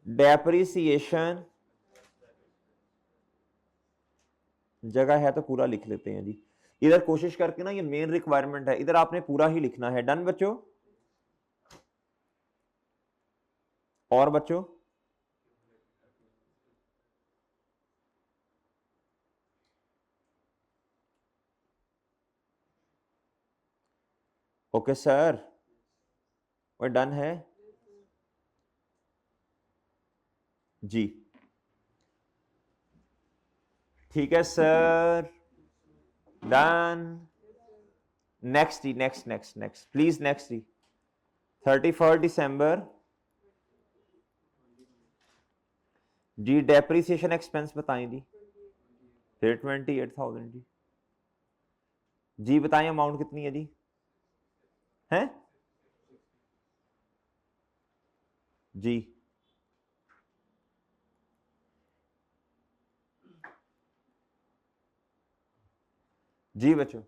डेप्रिसिएशन। जगह है तो पूरा लिख लेते हैं जी। इधर कोशिश करके ना, ये मेन रिक्वायरमेंट है, इधर आपने पूरा ही लिखना है। डन बच्चों? और बच्चों ओके सर, और डन है जी। ठीक है सर, डन। नेक्स्ट जी, next next next please, next जी। 31 दिसंबर जी, डेप्रिसिएशन एक्सपेंस बताएं जी। फिर 28,000 जी। जी बताएं अमाउंट कितनी है जी? हैं जी? जी बच्चों,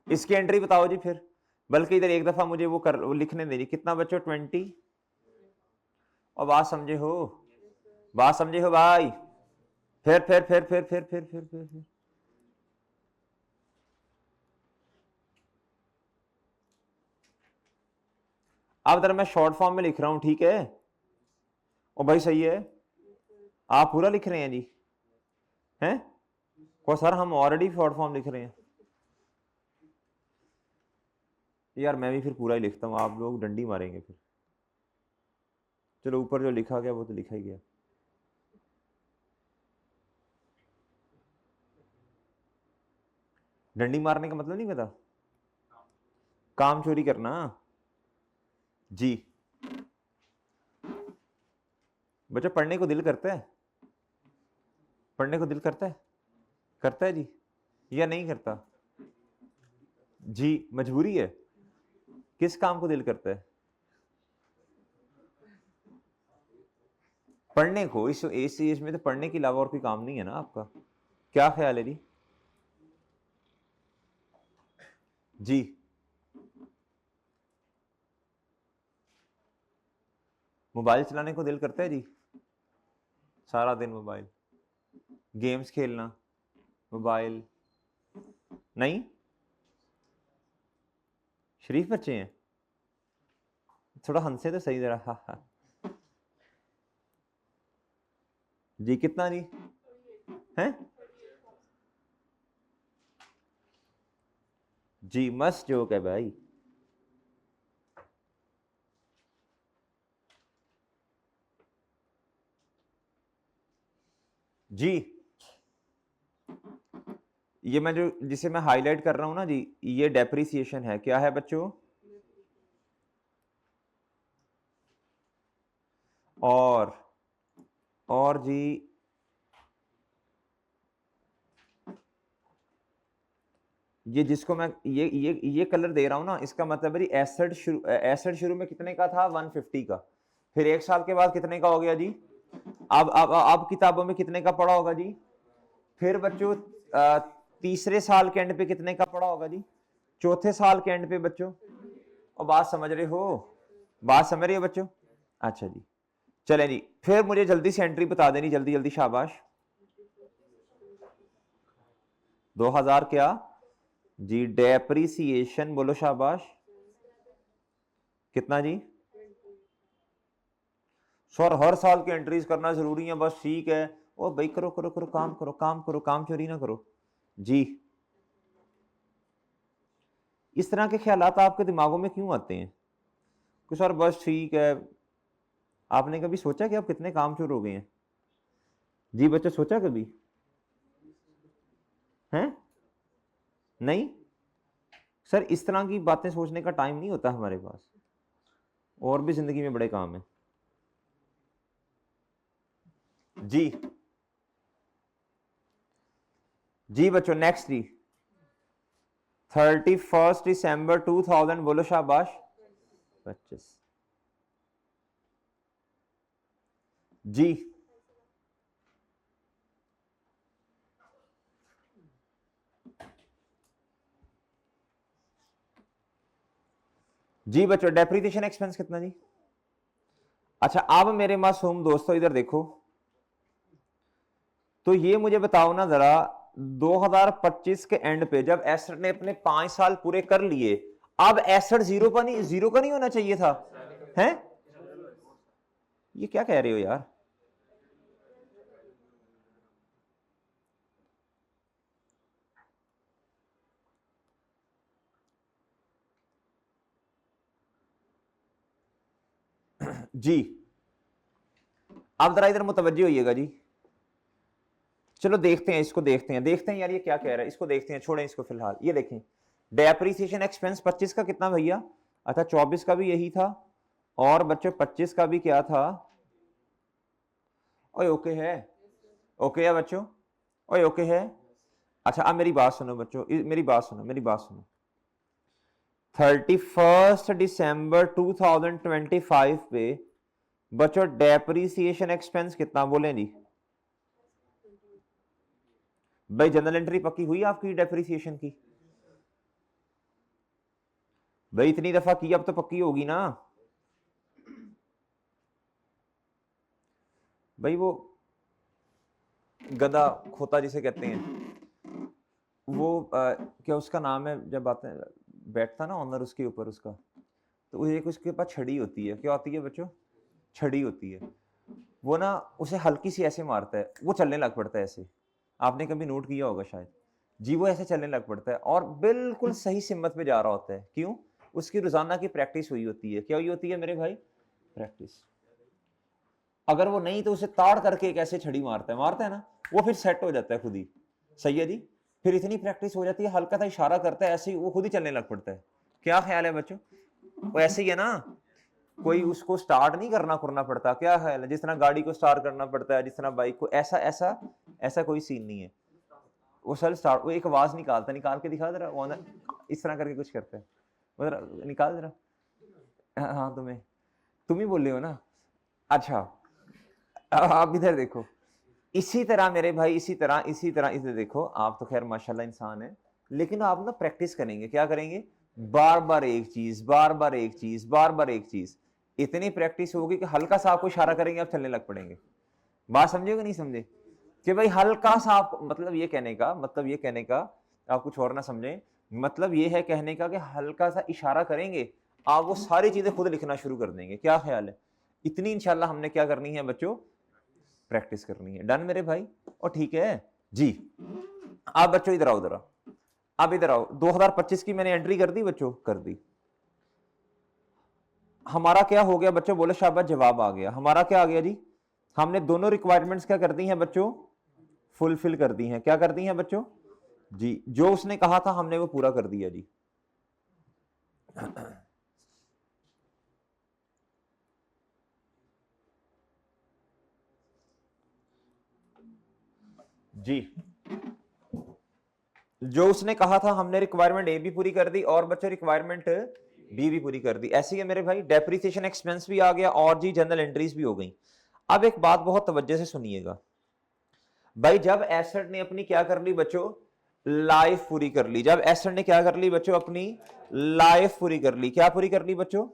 इसकी एंट्री बताओ जी फिर। बल्कि इधर एक दफा मुझे वो लिखने दे जी, कितना बच्चों? 20। और बात समझे हो, बात समझे हो भाई? फिर अब इधर मैं शॉर्ट फॉर्म में लिख रहा हूं, ठीक है? ओ भाई सही है, आप पूरा लिख रहे हैं जी? हैं को सर, हम ऑलरेडी शॉर्ट फॉर्म लिख रहे हैं यार। मैं भी फिर पूरा ही लिखता हूँ, आप लोग डंडी मारेंगे फिर। चलो ऊपर जो लिखा गया वो तो लिखा ही गया। डंडी मारने का मतलब नहीं पता, काम चोरी करना जी। बच्चा पढ़ने को दिल करता है? पढ़ने को दिल करता है? करता है जी या नहीं करता जी? मजबूरी है? किस काम को दिल करता है? पढ़ने को। इस एज में तो पढ़ने के अलावा और कोई काम नहीं है ना आपका? क्या ख्याल है जी? जी मोबाइल चलाने को दिल करता है जी? सारा दिन मोबाइल, गेम्स खेलना, मोबाइल नहीं? शरीफ बच्चे हैं? थोड़ा हंसे तो सही जरा, हा हा। जी कितना जी? हैं जी? मस्त जोक है भाई। जी ये मैं जो जिसे मैं हाईलाइट कर रहा हूं ना जी, ये डेप्रिसिएशन है। क्या है बच्चों? और जी ये जिसको मैं ये कलर दे रहा हूं ना, इसका मतलब है एसेट शुरू में कितने का था? 150 का। फिर 1 साल के बाद कितने का हो गया जी? अब किताबों में कितने का पड़ा होगा जी? फिर बच्चों तीसरे साल के एंड पे कितने का पड़ा होगा जी? चौथे साल के एंड पे बच्चों। और बात समझ रहे हो? बात समझ रही हो बच्चों? अच्छा जी, चले जी। फिर मुझे जल्दी से एंट्री बता देनी, जल्दी जल्दी, शाबाश। 2000 क्या जी? डेप्रिसिएशन बोलो, शाबाश। कितना जी? सर हर साल की एंट्रीज करना जरूरी है, बस ठीक है। ओ भाई करो करो करो, काम करो, काम करो, काम चोरी ना करो जी। इस तरह के ख्यालात आपके दिमागों में क्यों आते हैं कि सर बस ठीक है? आपने कभी सोचा कि आप कितने काम चोर हो गए हैं जी? बच्चे सोचा कभी? हैं? नहीं सर, इस तरह की बातें सोचने का टाइम नहीं होता हमारे पास, और भी जिंदगी में बड़े काम है जी। जी बच्चों, नेक्स्ट जी, 31 दिसंबर 2000 बोलो, शाबाश। 25 जी। जी बच्चों, डेप्रिसिएशन एक्सपेंस कितना जी? अच्छा, अब मेरे मासूम दोस्तों इधर देखो, तो ये मुझे बताओ ना जरा, 2025 के एंड पे जब एसेट ने अपने 5 साल पूरे कर लिए, अब एसेट जीरो का नहीं होना चाहिए था? हैं? ये क्या कह रहे हो यार? जी आप जरा इधर मुतवज्जे होइएगा जी। चलो देखते हैं, इसको देखते हैं यार, ये क्या कह रहा है, इसको देखते हैं, छोड़ें इसको फिलहाल। ये देखें, डेप्रिसिएशन एक्सपेंस 25 का कितना भैया? अच्छा, 24 का भी यही था, और बच्चों 25 का भी क्या था? ओए ओके है? ओके है बच्चों? ओए ओके है? अच्छा अब मेरी बात सुनो बच्चों, मेरी बात सुनो। 31 दिसंबर 2025 पे बच्चों डेप्रिसिएशन एक्सपेंस कितना बोले जी? भाई जनरल एंट्री पक्की हुई आपकी डेप्रिसिएशन की? भाई इतनी दफा की, अब तो पक्की होगी ना? भाई वो गधा खोता जिसे कहते हैं, वो क्या उसका नाम है, जब आते बैठता ना ऑनर उसके ऊपर उसका, तो एक उसके पास छड़ी होती है, क्या होती है बच्चों? छड़ी होती है। वो ना उसे हल्की सी ऐसे मारता है, वो चलने लग पड़ता है ऐसे। आपने कभी नोट किया होगा शायद जी, वो ऐसे चलने लग पड़ता है और बिल्कुल सही सिमत पे जा रहा होता है। क्यों? उसकी रोजाना की प्रैक्टिस हुई होती है। क्या हुई होती है मेरे भाई? प्रैक्टिस। अगर वो नहीं तो उसे ताड़ करके एक ऐसे छड़ी मारता है ना, वो फिर सेट हो जाता है खुद ही। सही है जी। फिर इतनी प्रैक्टिस हो जाती है, हल्का सा इशारा करता है ऐसे ही वो खुद ही चलने लग पड़ता है। क्या ख्याल है बच्चों? वो ऐसे ही है ना, कोई उसको स्टार्ट नहीं करना पड़ता। क्या ख्याल है? जिस तरह गाड़ी को स्टार्ट करना पड़ता है, जिस तरह बाइक को, ऐसा ऐसा ऐसा कोई सीन नहीं है। वो सेल्फ स्टार्ट, वो एक आवाज निकाल के दिखा जरा, वो इस तरह करके कुछ करता है, वो निकाल जरा। हाँ तुम ही बोल रहे हो ना? अच्छा आप इधर देखो, इसी तरह मेरे भाई, इधर देखो, आप तो खैर माशाल्लाह इंसान है, लेकिन आप ना प्रैक्टिस करेंगे। क्या करेंगे? बार बार एक चीज, बार बार एक चीज, बार बार एक चीज। इतनी प्रैक्टिस होगी कि हल्का सा आपको इशारा करेंगे, आप चलने लग पड़ेंगे। बात समझे कि नहीं समझे? कि भाई हल्का सा आप, मतलब ये कहने का आप कुछ और ना समझे, मतलब ये है कहने का कि हल्का सा इशारा करेंगे, आप वो सारी चीजें खुद लिखना शुरू कर देंगे। क्या ख्याल है? इतनी इंशाल्लाह हमने क्या करनी है बच्चों? प्रैक्टिस करनी है। डन मेरे भाई? और ठीक है जी। आप बच्चों इधर आओ, अब इधर आओ। 2025 की मैंने एंट्री कर दी बच्चों, कर दी। हमारा क्या हो गया बच्चों? बोले शाबाश, जवाब आ गया। हमारा क्या आ गया जी? हमने दोनों रिक्वायरमेंट्स क्या कर दी हैं बच्चों? फुलफिल कर दी हैं। क्या कर दी हैं बच्चों? जी, जो उसने कहा था हमने वो पूरा कर दिया जी। जी, जो उसने कहा था हमने रिक्वायरमेंट ए भी पूरी कर दी और बच्चों रिक्वायरमेंट बी भी पूरी कर दी। ऐसे ही है मेरे भाई, डेप्रिसिएशन एक्सपेंस भी आ गया और जी जनरल एंट्रीज भी हो गई। अब एक बात बहुत तवज्जो से सुनिएगा भाई, जब एसेट ने अपनी क्या कर ली बच्चों, लाइफ पूरी कर ली। जब एसेट ने क्या कर ली बच्चों, अपनी लाइफ पूरी कर ली। क्या पूरी कर ली बच्चों?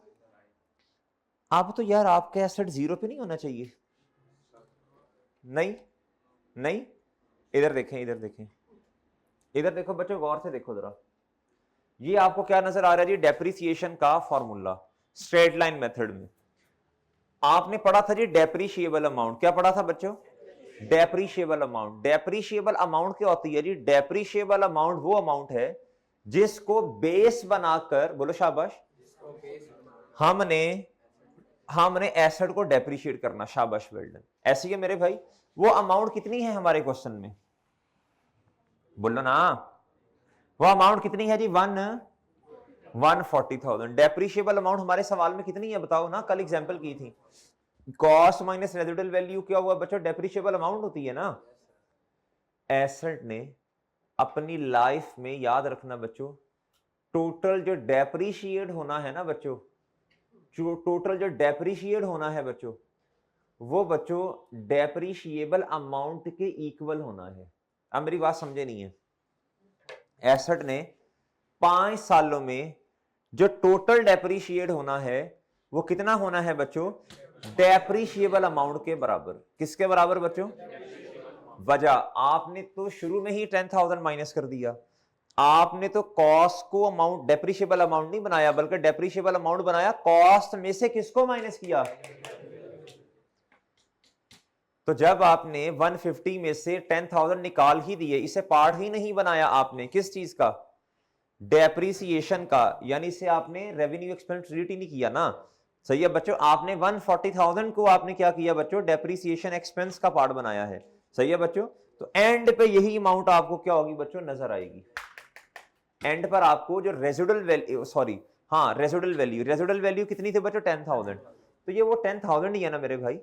अब तो यार आपके एसेट जीरो पे नहीं होना चाहिए। नहीं नहीं, इधर देखें, इधर देखें, इधर देखो बच्चों, गौर से देखो जरा। ये आपको क्या नजर आ रहा है जी? डेप्रिसिएशन का फॉर्मूला स्ट्रेट लाइन मेथड में आपने पढ़ा था जी, डेप्रिशिएबल अमाउंट। क्या पढ़ा था बच्चों? Depreciable amount. डेप्रिशिएबल अमाउंट क्या होती है जी? डेप्रिशिएबल अमाउंट वो अमाउंट है जिसको बेस बनाकर, बोलो शाबाश, हमने हमने एसेट को डेप्रिशिएट करना। शाबाश, वेल डन। ऐसी है मेरे भाई। वो अमाउंट कितनी है हमारे क्वेश्चन में? बोलो ना, वो अमाउंट कितनी है जी? 140,000। डेप्रिशिएबल अमाउंट हमारे सवाल में कितनी है बताओ ना, कल एग्जांपल की थी। कॉस्ट माइनस रेजिडुअल वैल्यू क्या हुआ बच्चों? डेप्रिशिएबल अमाउंट होती है ना। एसेट ने अपनी लाइफ में, याद रखना बच्चों, टोटल जो डेप्रिशिएट होना है ना बच्चों, जो टोटल जो डेप्रिशिएट होना है बच्चों, वो बच्चों डेप्रिशिएबल अमाउंट के इक्वल होना है। अब मेरी बात समझे नहीं है? एसेट ने 5 सालों में जो टोटल डेप्रिशिएट होना है वो कितना होना है बच्चों? डेप्रिशिएबल अमाउंट के बराबर। किसके बराबर बच्चों? वजह, आपने तो शुरू में ही 10,000 माइनस कर दिया। आपने तो कॉस्ट को अमाउंट, डेप्रिशिएबल अमाउंट नहीं बनाया, बल्कि डेप्रिशिएबल अमाउंट बनाया कॉस्ट में से किसको माइनस किया। तो जब आपने 150 में से 10,000 निकाल ही दिए, इसे पार्ट ही नहीं बनाया आपने, किस चीज का? डेप्रिसिएशन का। यानी इसे आपने रेवेन्यू एक्सपेंस ट्रीट ही नहीं किया ना। सही है बच्चों, आपने 140,000 को आपने क्या किया बच्चों? डेप्रिसिएशन एक्सपेंस का पार्ट बनाया है। सही है बच्चों, तो एंड पे यही अमाउंट आपको क्या होगी बच्चों? नजर आएगी। एंड पर आपको जो रेजिडुअल वैल्यू, सॉरी हाँ, रेजिडुअल वैल्यू कितनी थी बच्चों? 10,000। तो ये वो 10,000 ही है ना मेरे भाई।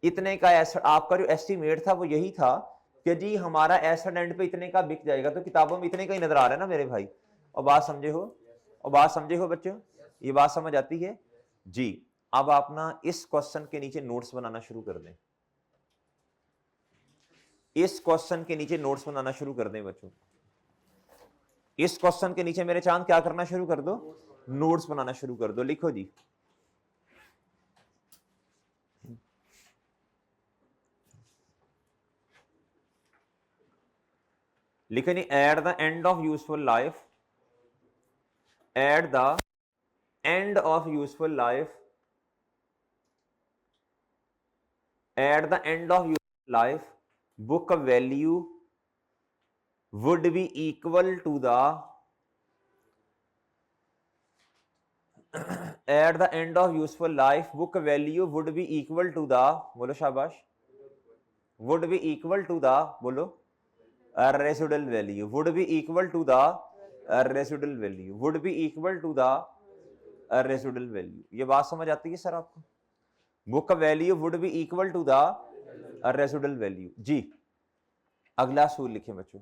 इतने का एसेट, आपका जो एस्टिमेट था वो यही था कि जी हमारा एसेट एंड पे इतने का बिक जाएगा। तो किताबों में इतने का ही नजर आ रहा है ना मेरे भाई। और बात समझे हो? और बात समझे हो बच्चों? ये बात समझ आती है जी। अब आप ना इस क्वेश्चन के नीचे नोट्स बनाना शुरू कर दें। इस क्वेश्चन के नीचे नोट्स बनाना शुरू कर दें बच्चों। इस क्वेश्चन के नीचे मेरे चांद क्या करना शुरू कर दो? नोट्स बनाना शुरू कर दो। लिखो जी, लिखो नहीं, eight the end of useful life, at the end of useful life, at the end of useful life book value would be equal to the at the end of useful life book value would be equal to the, बोलो शाबाश, would be equal to the, बोलो, residual value, would be equal to the residual value, would be equal to the residual value। ये बात समझ आती है sir आपको? book value would be equal to the residual value जी। अगला सूत्र लिखें बच्चों,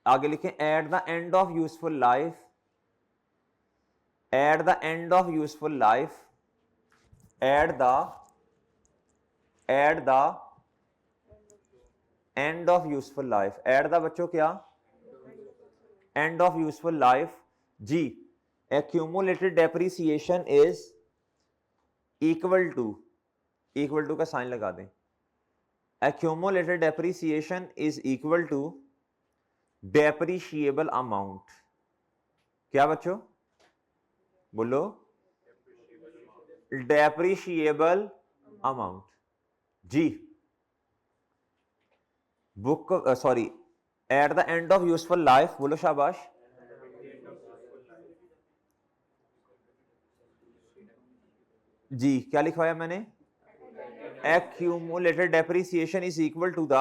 आगे लिखें, at the end of useful life, at the end of useful life, at the end of useful life, at the बच्चों क्या? एंड ऑफ यूजफुल लाइफ जी। Accumulated depreciation is equal to का साइन लगा दें। Accumulated depreciation is equal to depreciable amount. क्या बच्चों? बोलो, depreciable amount जी। Book, sorry, at the end of useful life, बोलो शाबाश, जी। क्या लिखवाया मैंने? Accumulated depreciation is equal to the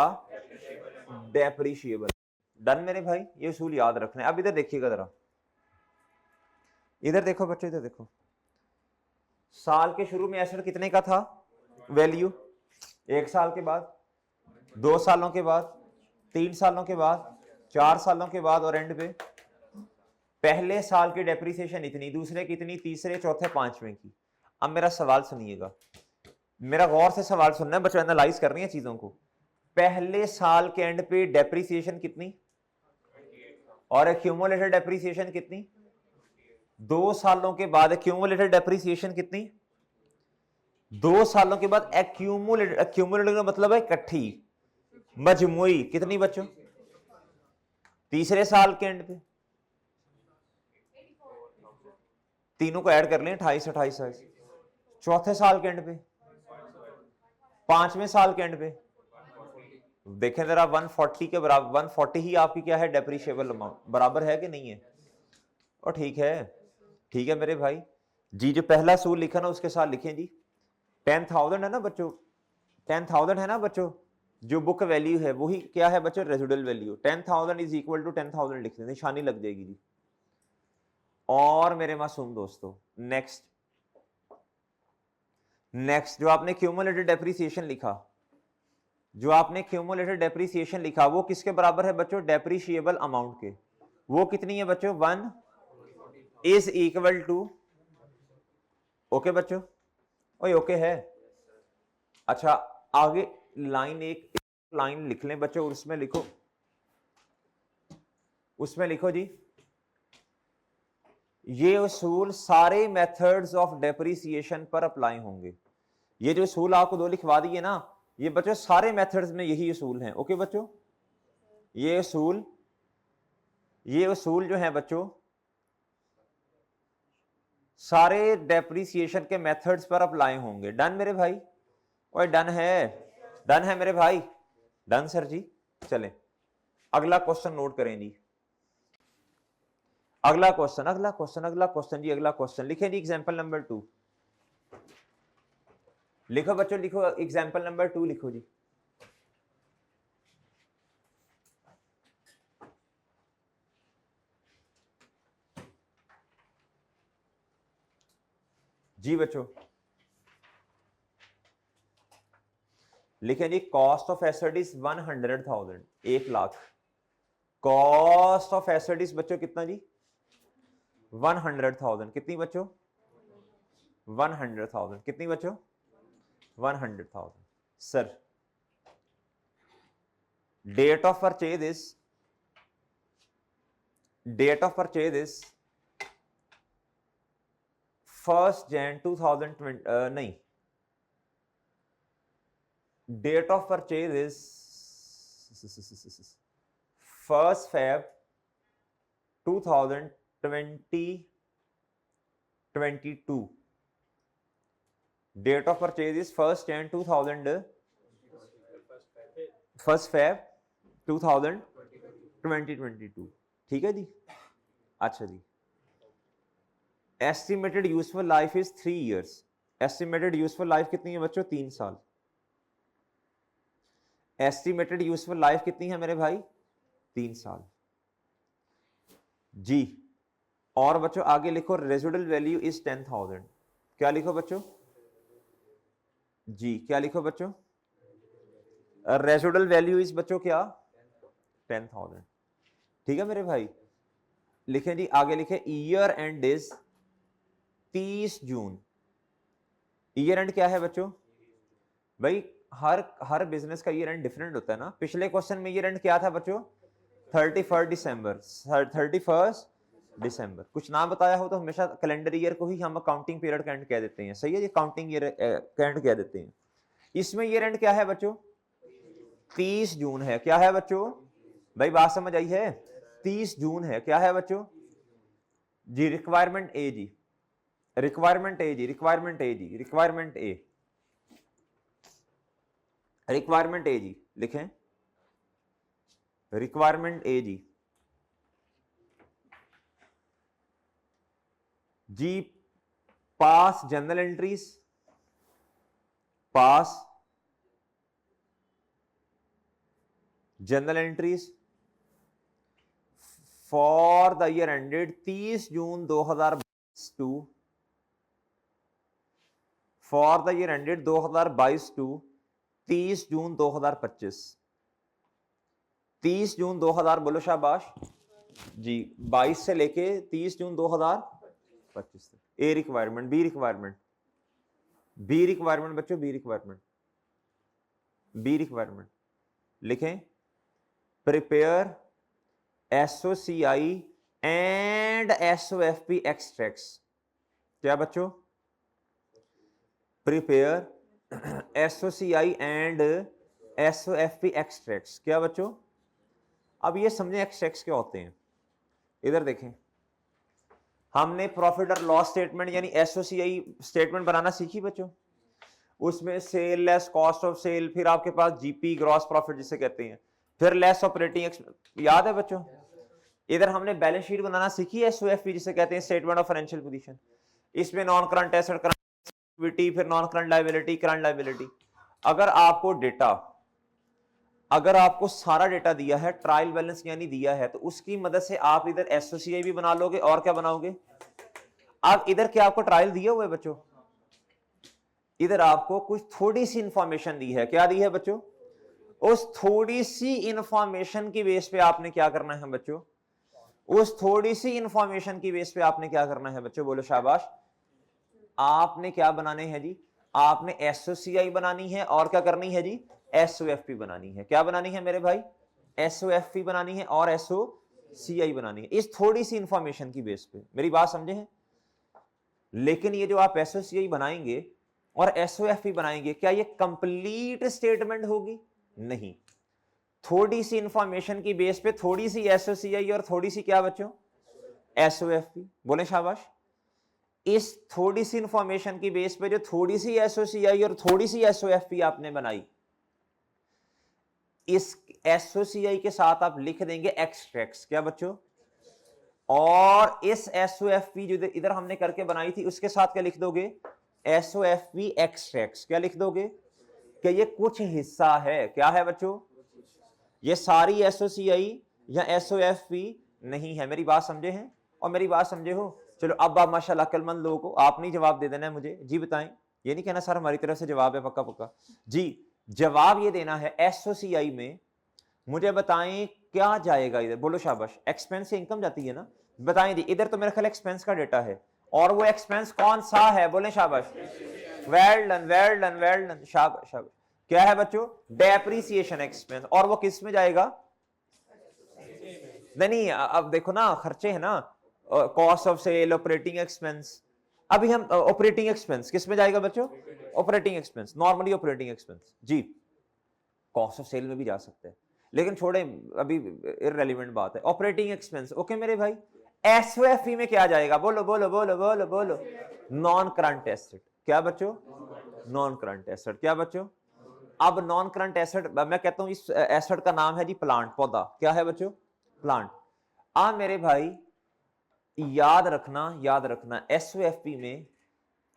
depreciable. Done मेरे भाई, ये उसूल याद रखना है। अब इधर देखिएगा जरा, इधर देखो बच्चों, इधर देखो। साल के शुरू में एसेट कितने का था वैल्यू, 1 साल के बाद, 2 सालों के बाद, 3 सालों के बाद, 4 सालों के बाद, और एंड पे पहले साल की डेप्रिसिएशन इतनी, दूसरे की इतनी, तीसरे, चौथे, पांचवें की। अब मेरा सवाल सुनिएगा, मेरा गौर से सवाल सुनना है बच्चों, एनालाइज कर रही है चीजों को। पहले साल के एंड पे डेप्रिसिएशन कितनी और एक्यूमुलेटेड डेप्रिसिएशन कितनी, 2 सालों के बाद एक्यूमुलेटेड डेप्रिसिएशन कितनी, 2 सालों के बाद एक्यूमुलेटेड, एक्यूमुलेटेड का मतलब है इकट्ठी, मजमुई कितनी बच्चों, तीसरे साल के एंड पे तीनों को ऐड कर लें, 28 28 28, चौथे साल के एंड पे, पांचवें साल के एंड पे देखें जरा, 140 के बराबर, 140 ही आपकी क्या है डेप्रिशिएबल अमाउंट, बराबर है कि नहीं है। और ठीक है, ठीक है मेरे भाई जी। जो पहला सूल लिखा ना उसके साथ लिखें जी, 10,000 है ना बच्चों, 10,000 है ना बच्चों, जो बुक वैल्यू है वही क्या है बच्चों, residual value. 10,000 is equal to 10,000 लिख दें, निशानी लग जाएगी जी। और मेरे मासूम दोस्तों, नेक्स्ट जो आपने क्यूमुलेटेड डेप्रिसिएशन लिखा, जो आपने क्यूमुलेटेड डेप्रिसिएशन लिखा, वो किसके बराबर है बच्चों, डेप्रिशिएबल अमाउंट के। वो कितनी है बच्चों, 1 इज इक्वल टू, ओके बच्चों, ओए ओके है। अच्छा आगे लाइन, एक लाइन लिख लें बच्चों, उसमें लिखो, उसमें लिखो जी, ये उसूल सारे मेथड्स ऑफ डेप्रिसिएशन पर अप्लाई होंगे। ये जो उसूल आपको 2 लिखवा दिए ना, ये बच्चों सारे मेथड्स में यही उसूल हैं। ओके बच्चों, ये उसूल जो है बच्चों सारे डेप्रिसिएशन के मेथड्स पर अप्लाई होंगे। डन मेरे भाई, ओए डन है, डन है मेरे भाई, डन सर जी। चलें अगला क्वेश्चन नोट करें जी, अगला क्वेश्चन जी, अगला क्वेश्चन लिखें जी, एग्जांपल नंबर 2 लिखो बच्चों, लिखो एग्जांपल नंबर 2 लिखो जी। जी बच्चों लिखें जी, cost of asset is 100,000, 1,00,000। Cost of asset is बच्चों कितना जी, 100,000। कितनी बच्चों, 100,000। कितनी बच्चों, 100,000। Sir date of purchase is 1 Jan 2020, नहीं, date of purchase is 1 Feb 2022। Date of purchase is 1 Jan 2022। ठीक है जी। अच्छा जी, estimated useful life is 3 years। Estimated useful life कितनी है बच्चों, 3 साल। एस्टिमेटेड यूजफुल लाइफ कितनी है मेरे भाई, 3 साल जी। और बच्चों आगे लिखो, रेजिडुअल वैल्यू इज 10,000। क्या लिखो बच्चों जी, क्या लिखो बच्चों, रेजिडुअल वैल्यू इज बच्चों क्या, 10,000। ठीक है मेरे भाई, लिखें जी आगे, लिखे year and is 30 June. Year and क्या है बच्चों भाई, हर बिजनेस का ईयर एंड डिफरेंट होता है ना। पिछले क्वेश्चन में ईयर एंड क्या था बच्चों, 31 दिसंबर, 31 दिसंबर। कुछ ना बताया हो तो हमेशा कैलेंडर ईयर को ही हम अकाउंटिंग पीरियड का एंड कह देते हैं, सही है जी, अकाउंटिंग ईयर का एंड कह देते हैं। इसमें ईयर एंड क्या है बच्चों, 30 जून है। क्या है बच्चों भाई, बात समझ आई है, 30 जून है। क्या है बच्चों जी, रिक्वायरमेंट ए जी, रिक्वायरमेंट ए जी, रिक्वायरमेंट ए जी, रिक्वायरमेंट ए, रिक्वायरमेंट ए जी लिखें, रिक्वायरमेंट ए जी जी। Pass journal entries, pass journal entries for the year ended 30 June 2022 to for the year ended 2022 to 30 June 2025। 30 June 2000 बोलो शाबाश जी, 22 से लेके 30 जून 2025 तक। A requirement, B requirement, B requirement बच्चों, बी रिक्वायरमेंट, बी रिक्वायरमेंट लिखें, prepare SOCI and SOFP extracts. क्या बच्चों? Prepare SOCI and SOFP extracts. क्या बच्चों? अब ये समझें एक्सट्रैक्ट्स क्या होते हैं। इधर देखें, हमने प्रॉफिट और लॉस स्टेटमेंट यानी एसओसीआई स्टेटमेंट बनाना सीखी बच्चों। उसमें sale less cost of sale, फिर आपके पास जीपी ग्रॉस प्रॉफिट जिसे कहते हैं, फिर लेस ऑपरेटिंग याद है बच्चों। इधर हमने बैलेंस शीट बनाना सीखी है, एसओएफपी जिसे कहते हैं स्टेटमेंट ऑफ फाइनेंशियल पोजीशन। इसमें non current asset, current equity, फिर non current liability, current liability. अगर आपको डेटा, अगर आपको सारा डेटा दिया है, ट्रायल बैलेंस यानी दिया है, तो उसकी मदद से आप इधर एसओसीआई भी बना लोगे और क्या बनाओगे। अब इधर क्या आपको ट्रायल दिया हुआ है बच्चों? इधर आपको कुछ थोड़ी सी इंफॉर्मेशन दी है। क्या दी है बच्चों? उस थोड़ी सी इंफॉर्मेशन की बेस पे आपने क्या करना है बच्चों? उस थोड़ी सी इंफॉर्मेशन की बेस पे आपने क्या करना है बच्चों? बोलो शाबाश। आपने क्या बनाने हैं जी? आपने एसओसीआई बनानी है और क्या करनी है जी? एसओएफपी बनानी है। क्या बनानी है मेरे भाई? एसओएफपी बनानी है और एसओसीआई बनानी है, इस थोड़ी सी इंफॉर्मेशन की बेस पे। मेरी बात समझे हैं? लेकिन ये जो आप एसओसीआई बनाएंगे और एसओएफपी बनाएंगे, क्या ये कंप्लीट स्टेटमेंट होगी? नहीं। थोड़ी सी इंफॉर्मेशन की बेस पे थोड़ी सी एसओसीआई और थोड़ी सी क्या बच्चों? एसओएफपी। बोले शाबाश। इस थोड़ी सी इंफॉर्मेशन की बेस पे जो थोड़ी सी एसओसीआई और थोड़ी सी एसओएफपी आपने बनाई, इस एसओसीआई के साथ आप लिख देंगे एक्सट्रैक्ट्स। क्या बच्चों? और इस एसओएफपी जो इधर हमने करके बनाई थी, उसके साथ क्या लिख दोगे? एसओएफपी एक्सट्रैक्ट्स। क्या लिख दोगे? कि ये कुछ हिस्सा है। क्या है बच्चों? ये सारी एसओसीआई या एसओएफपी नहीं है। मेरी बात समझे हैं? और मेरी बात समझे हो? चलो अब आप माशाल्लाह अक्लमंद लोगों को, आपने जवाब दे देना है मुझे। जी बताएं, ये नहीं कहना सर हमारी तरफ से जवाब है पक्का पक्का। जी जवाब ये देना है, एसओसीआई में मुझे बताएं क्या जाएगा इधर। बोलो शाबाश। एक्सपेंस से इनकम जाती है ना? बताएं जी। इधर तो मेरे ख्याल एक्सपेंस का डेटा है, और वो एक्सपेंस कौन सा है? बोले शाबाश। Well done, well done, well done, शाबाश शाबाश। क्या है बच्चों? Depreciation expense. और वो किस में जाएगा? नहीं, अब देखो ना, खर्चे है ना, cost of sale, operating expense. अभी हम ऑपरेटिंग एक्सपेंस किस में जाएगा बच्चों? Operating expense, normally operating expense जी। कॉस्ट ऑफ सेल में भी जा सकते हैं, लेकिन छोड़े, अभी इररेलेवेंट बात है। ऑपरेटिंग एक्सपेंस, ओके मेरे भाई। एसओएफपी में क्या जाएगा? बोलो बोलो बोलो बोलो बोलो। Non current asset. क्या बच्चों? Non current asset. क्या बच्चों? अब नॉन करंट एसेट, मैं कहता हूं इस एसेट का नाम है जी प्लांट, पौधा। क्या है बच्चों? प्लांट। मेरे भाई याद रखना, याद रखना, एसओएफपी में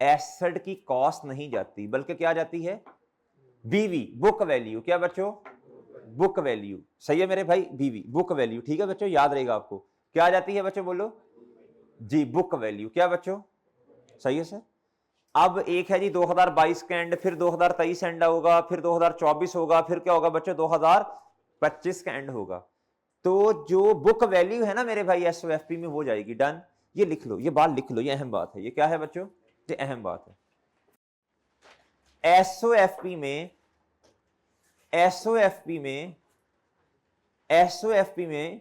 एसेट की कॉस्ट नहीं जाती, बल्कि क्या जाती है? बीवी, बुक वैल्यू। क्या बच्चों? Book value. सही है मेरे भाई, बीवी, बुक वैल्यू। ठीक है बच्चों, याद रहेगा आपको। क्या जाती है बच्चों? बोलो जी, बुक वैल्यू। क्या बच्चों? सही है सर। अब एक है जी 2022 का एंड, फिर 2023 एंड होगा, फिर 2024 होगा, फिर क्या होगा बच्चों? 2025 का एंड होगा। तो जो बुक वैल्यू है ना मेरे भाई एसओएफपी में, वो जाएगी। डन। ये लिख लो, ये बात लिख लो, ये अहम बात है। ये क्या है बच्चों? ये अहम बात है। एसओएफपी में, एसओएफपी में, एसओएफपी में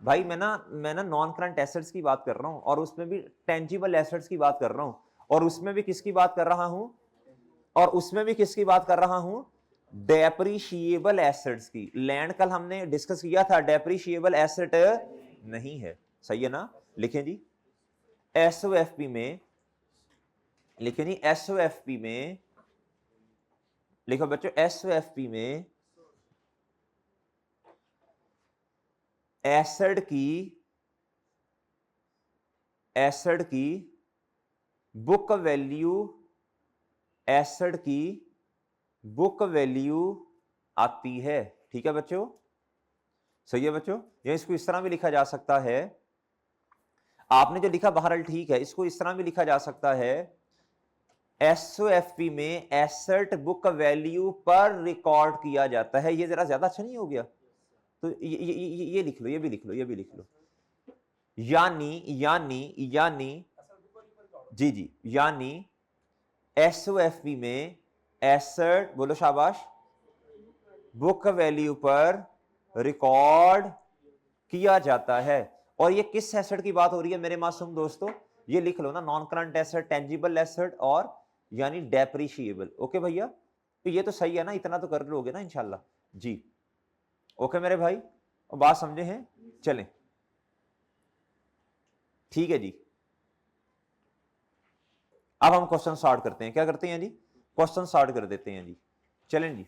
भाई मैं ना नॉन करंट एसेट्स की बात कर रहा हूं, और उसमें भी टेंजिबल एसेट्स की बात कर रहा हूं, और उसमें भी किसकी बात कर रहा हूं? और उसमें भी किसकी बात कर रहा हूं? डेप्रीशिएबल एसेट्स की। लैंड कल हमने डिस्कस किया था, डेप्रीशिएबल एसेट नहीं है। सही है ना? लिखें जी, एसओएफपी में, लिखें जी, एसओएफपी में लिखो बच्चों, एसओएफपी में एसेट की बुक वैल्यू, एसेट की बुक वैल्यू आती है। ठीक है बच्चों? सही है बच्चों, या इसको इस तरह भी लिखा जा सकता है, आपने जो लिखा बहरहाल ठीक है, इसको इस तरह भी लिखा जा सकता है, एसओएफपी में एसेट बुक वैल्यू पर रिकॉर्ड किया जाता है। ये जरा ज्यादा अच्छा नहीं हो गया? तो ये लिख लो, ये भी लिख लो, ये भी लिख लो। यानी यानी यानी जी जी, यानी एसओएफपी में एसेट, बोलो शाबाश, बुक वैल्यू पर रिकॉर्ड किया जाता है। और ये किस एसेट की बात हो रही है मेरे मासूम दोस्तों? ये लिख लो ना, non current asset, tangible asset और यानी डेप्रिशिएबल। ओके भैया, तो ये तो सही है ना, इतना तो कर लोगे ना इंशाल्लाह जी। ओके मेरे भाई, बात समझे हैं? चलें, ठीक है जी। अब हम क्वेश्चन स्टार्ट करते हैं। क्या करते हैं जी? क्वेश्चन स्टार्ट कर देते हैं जी। चलें जी।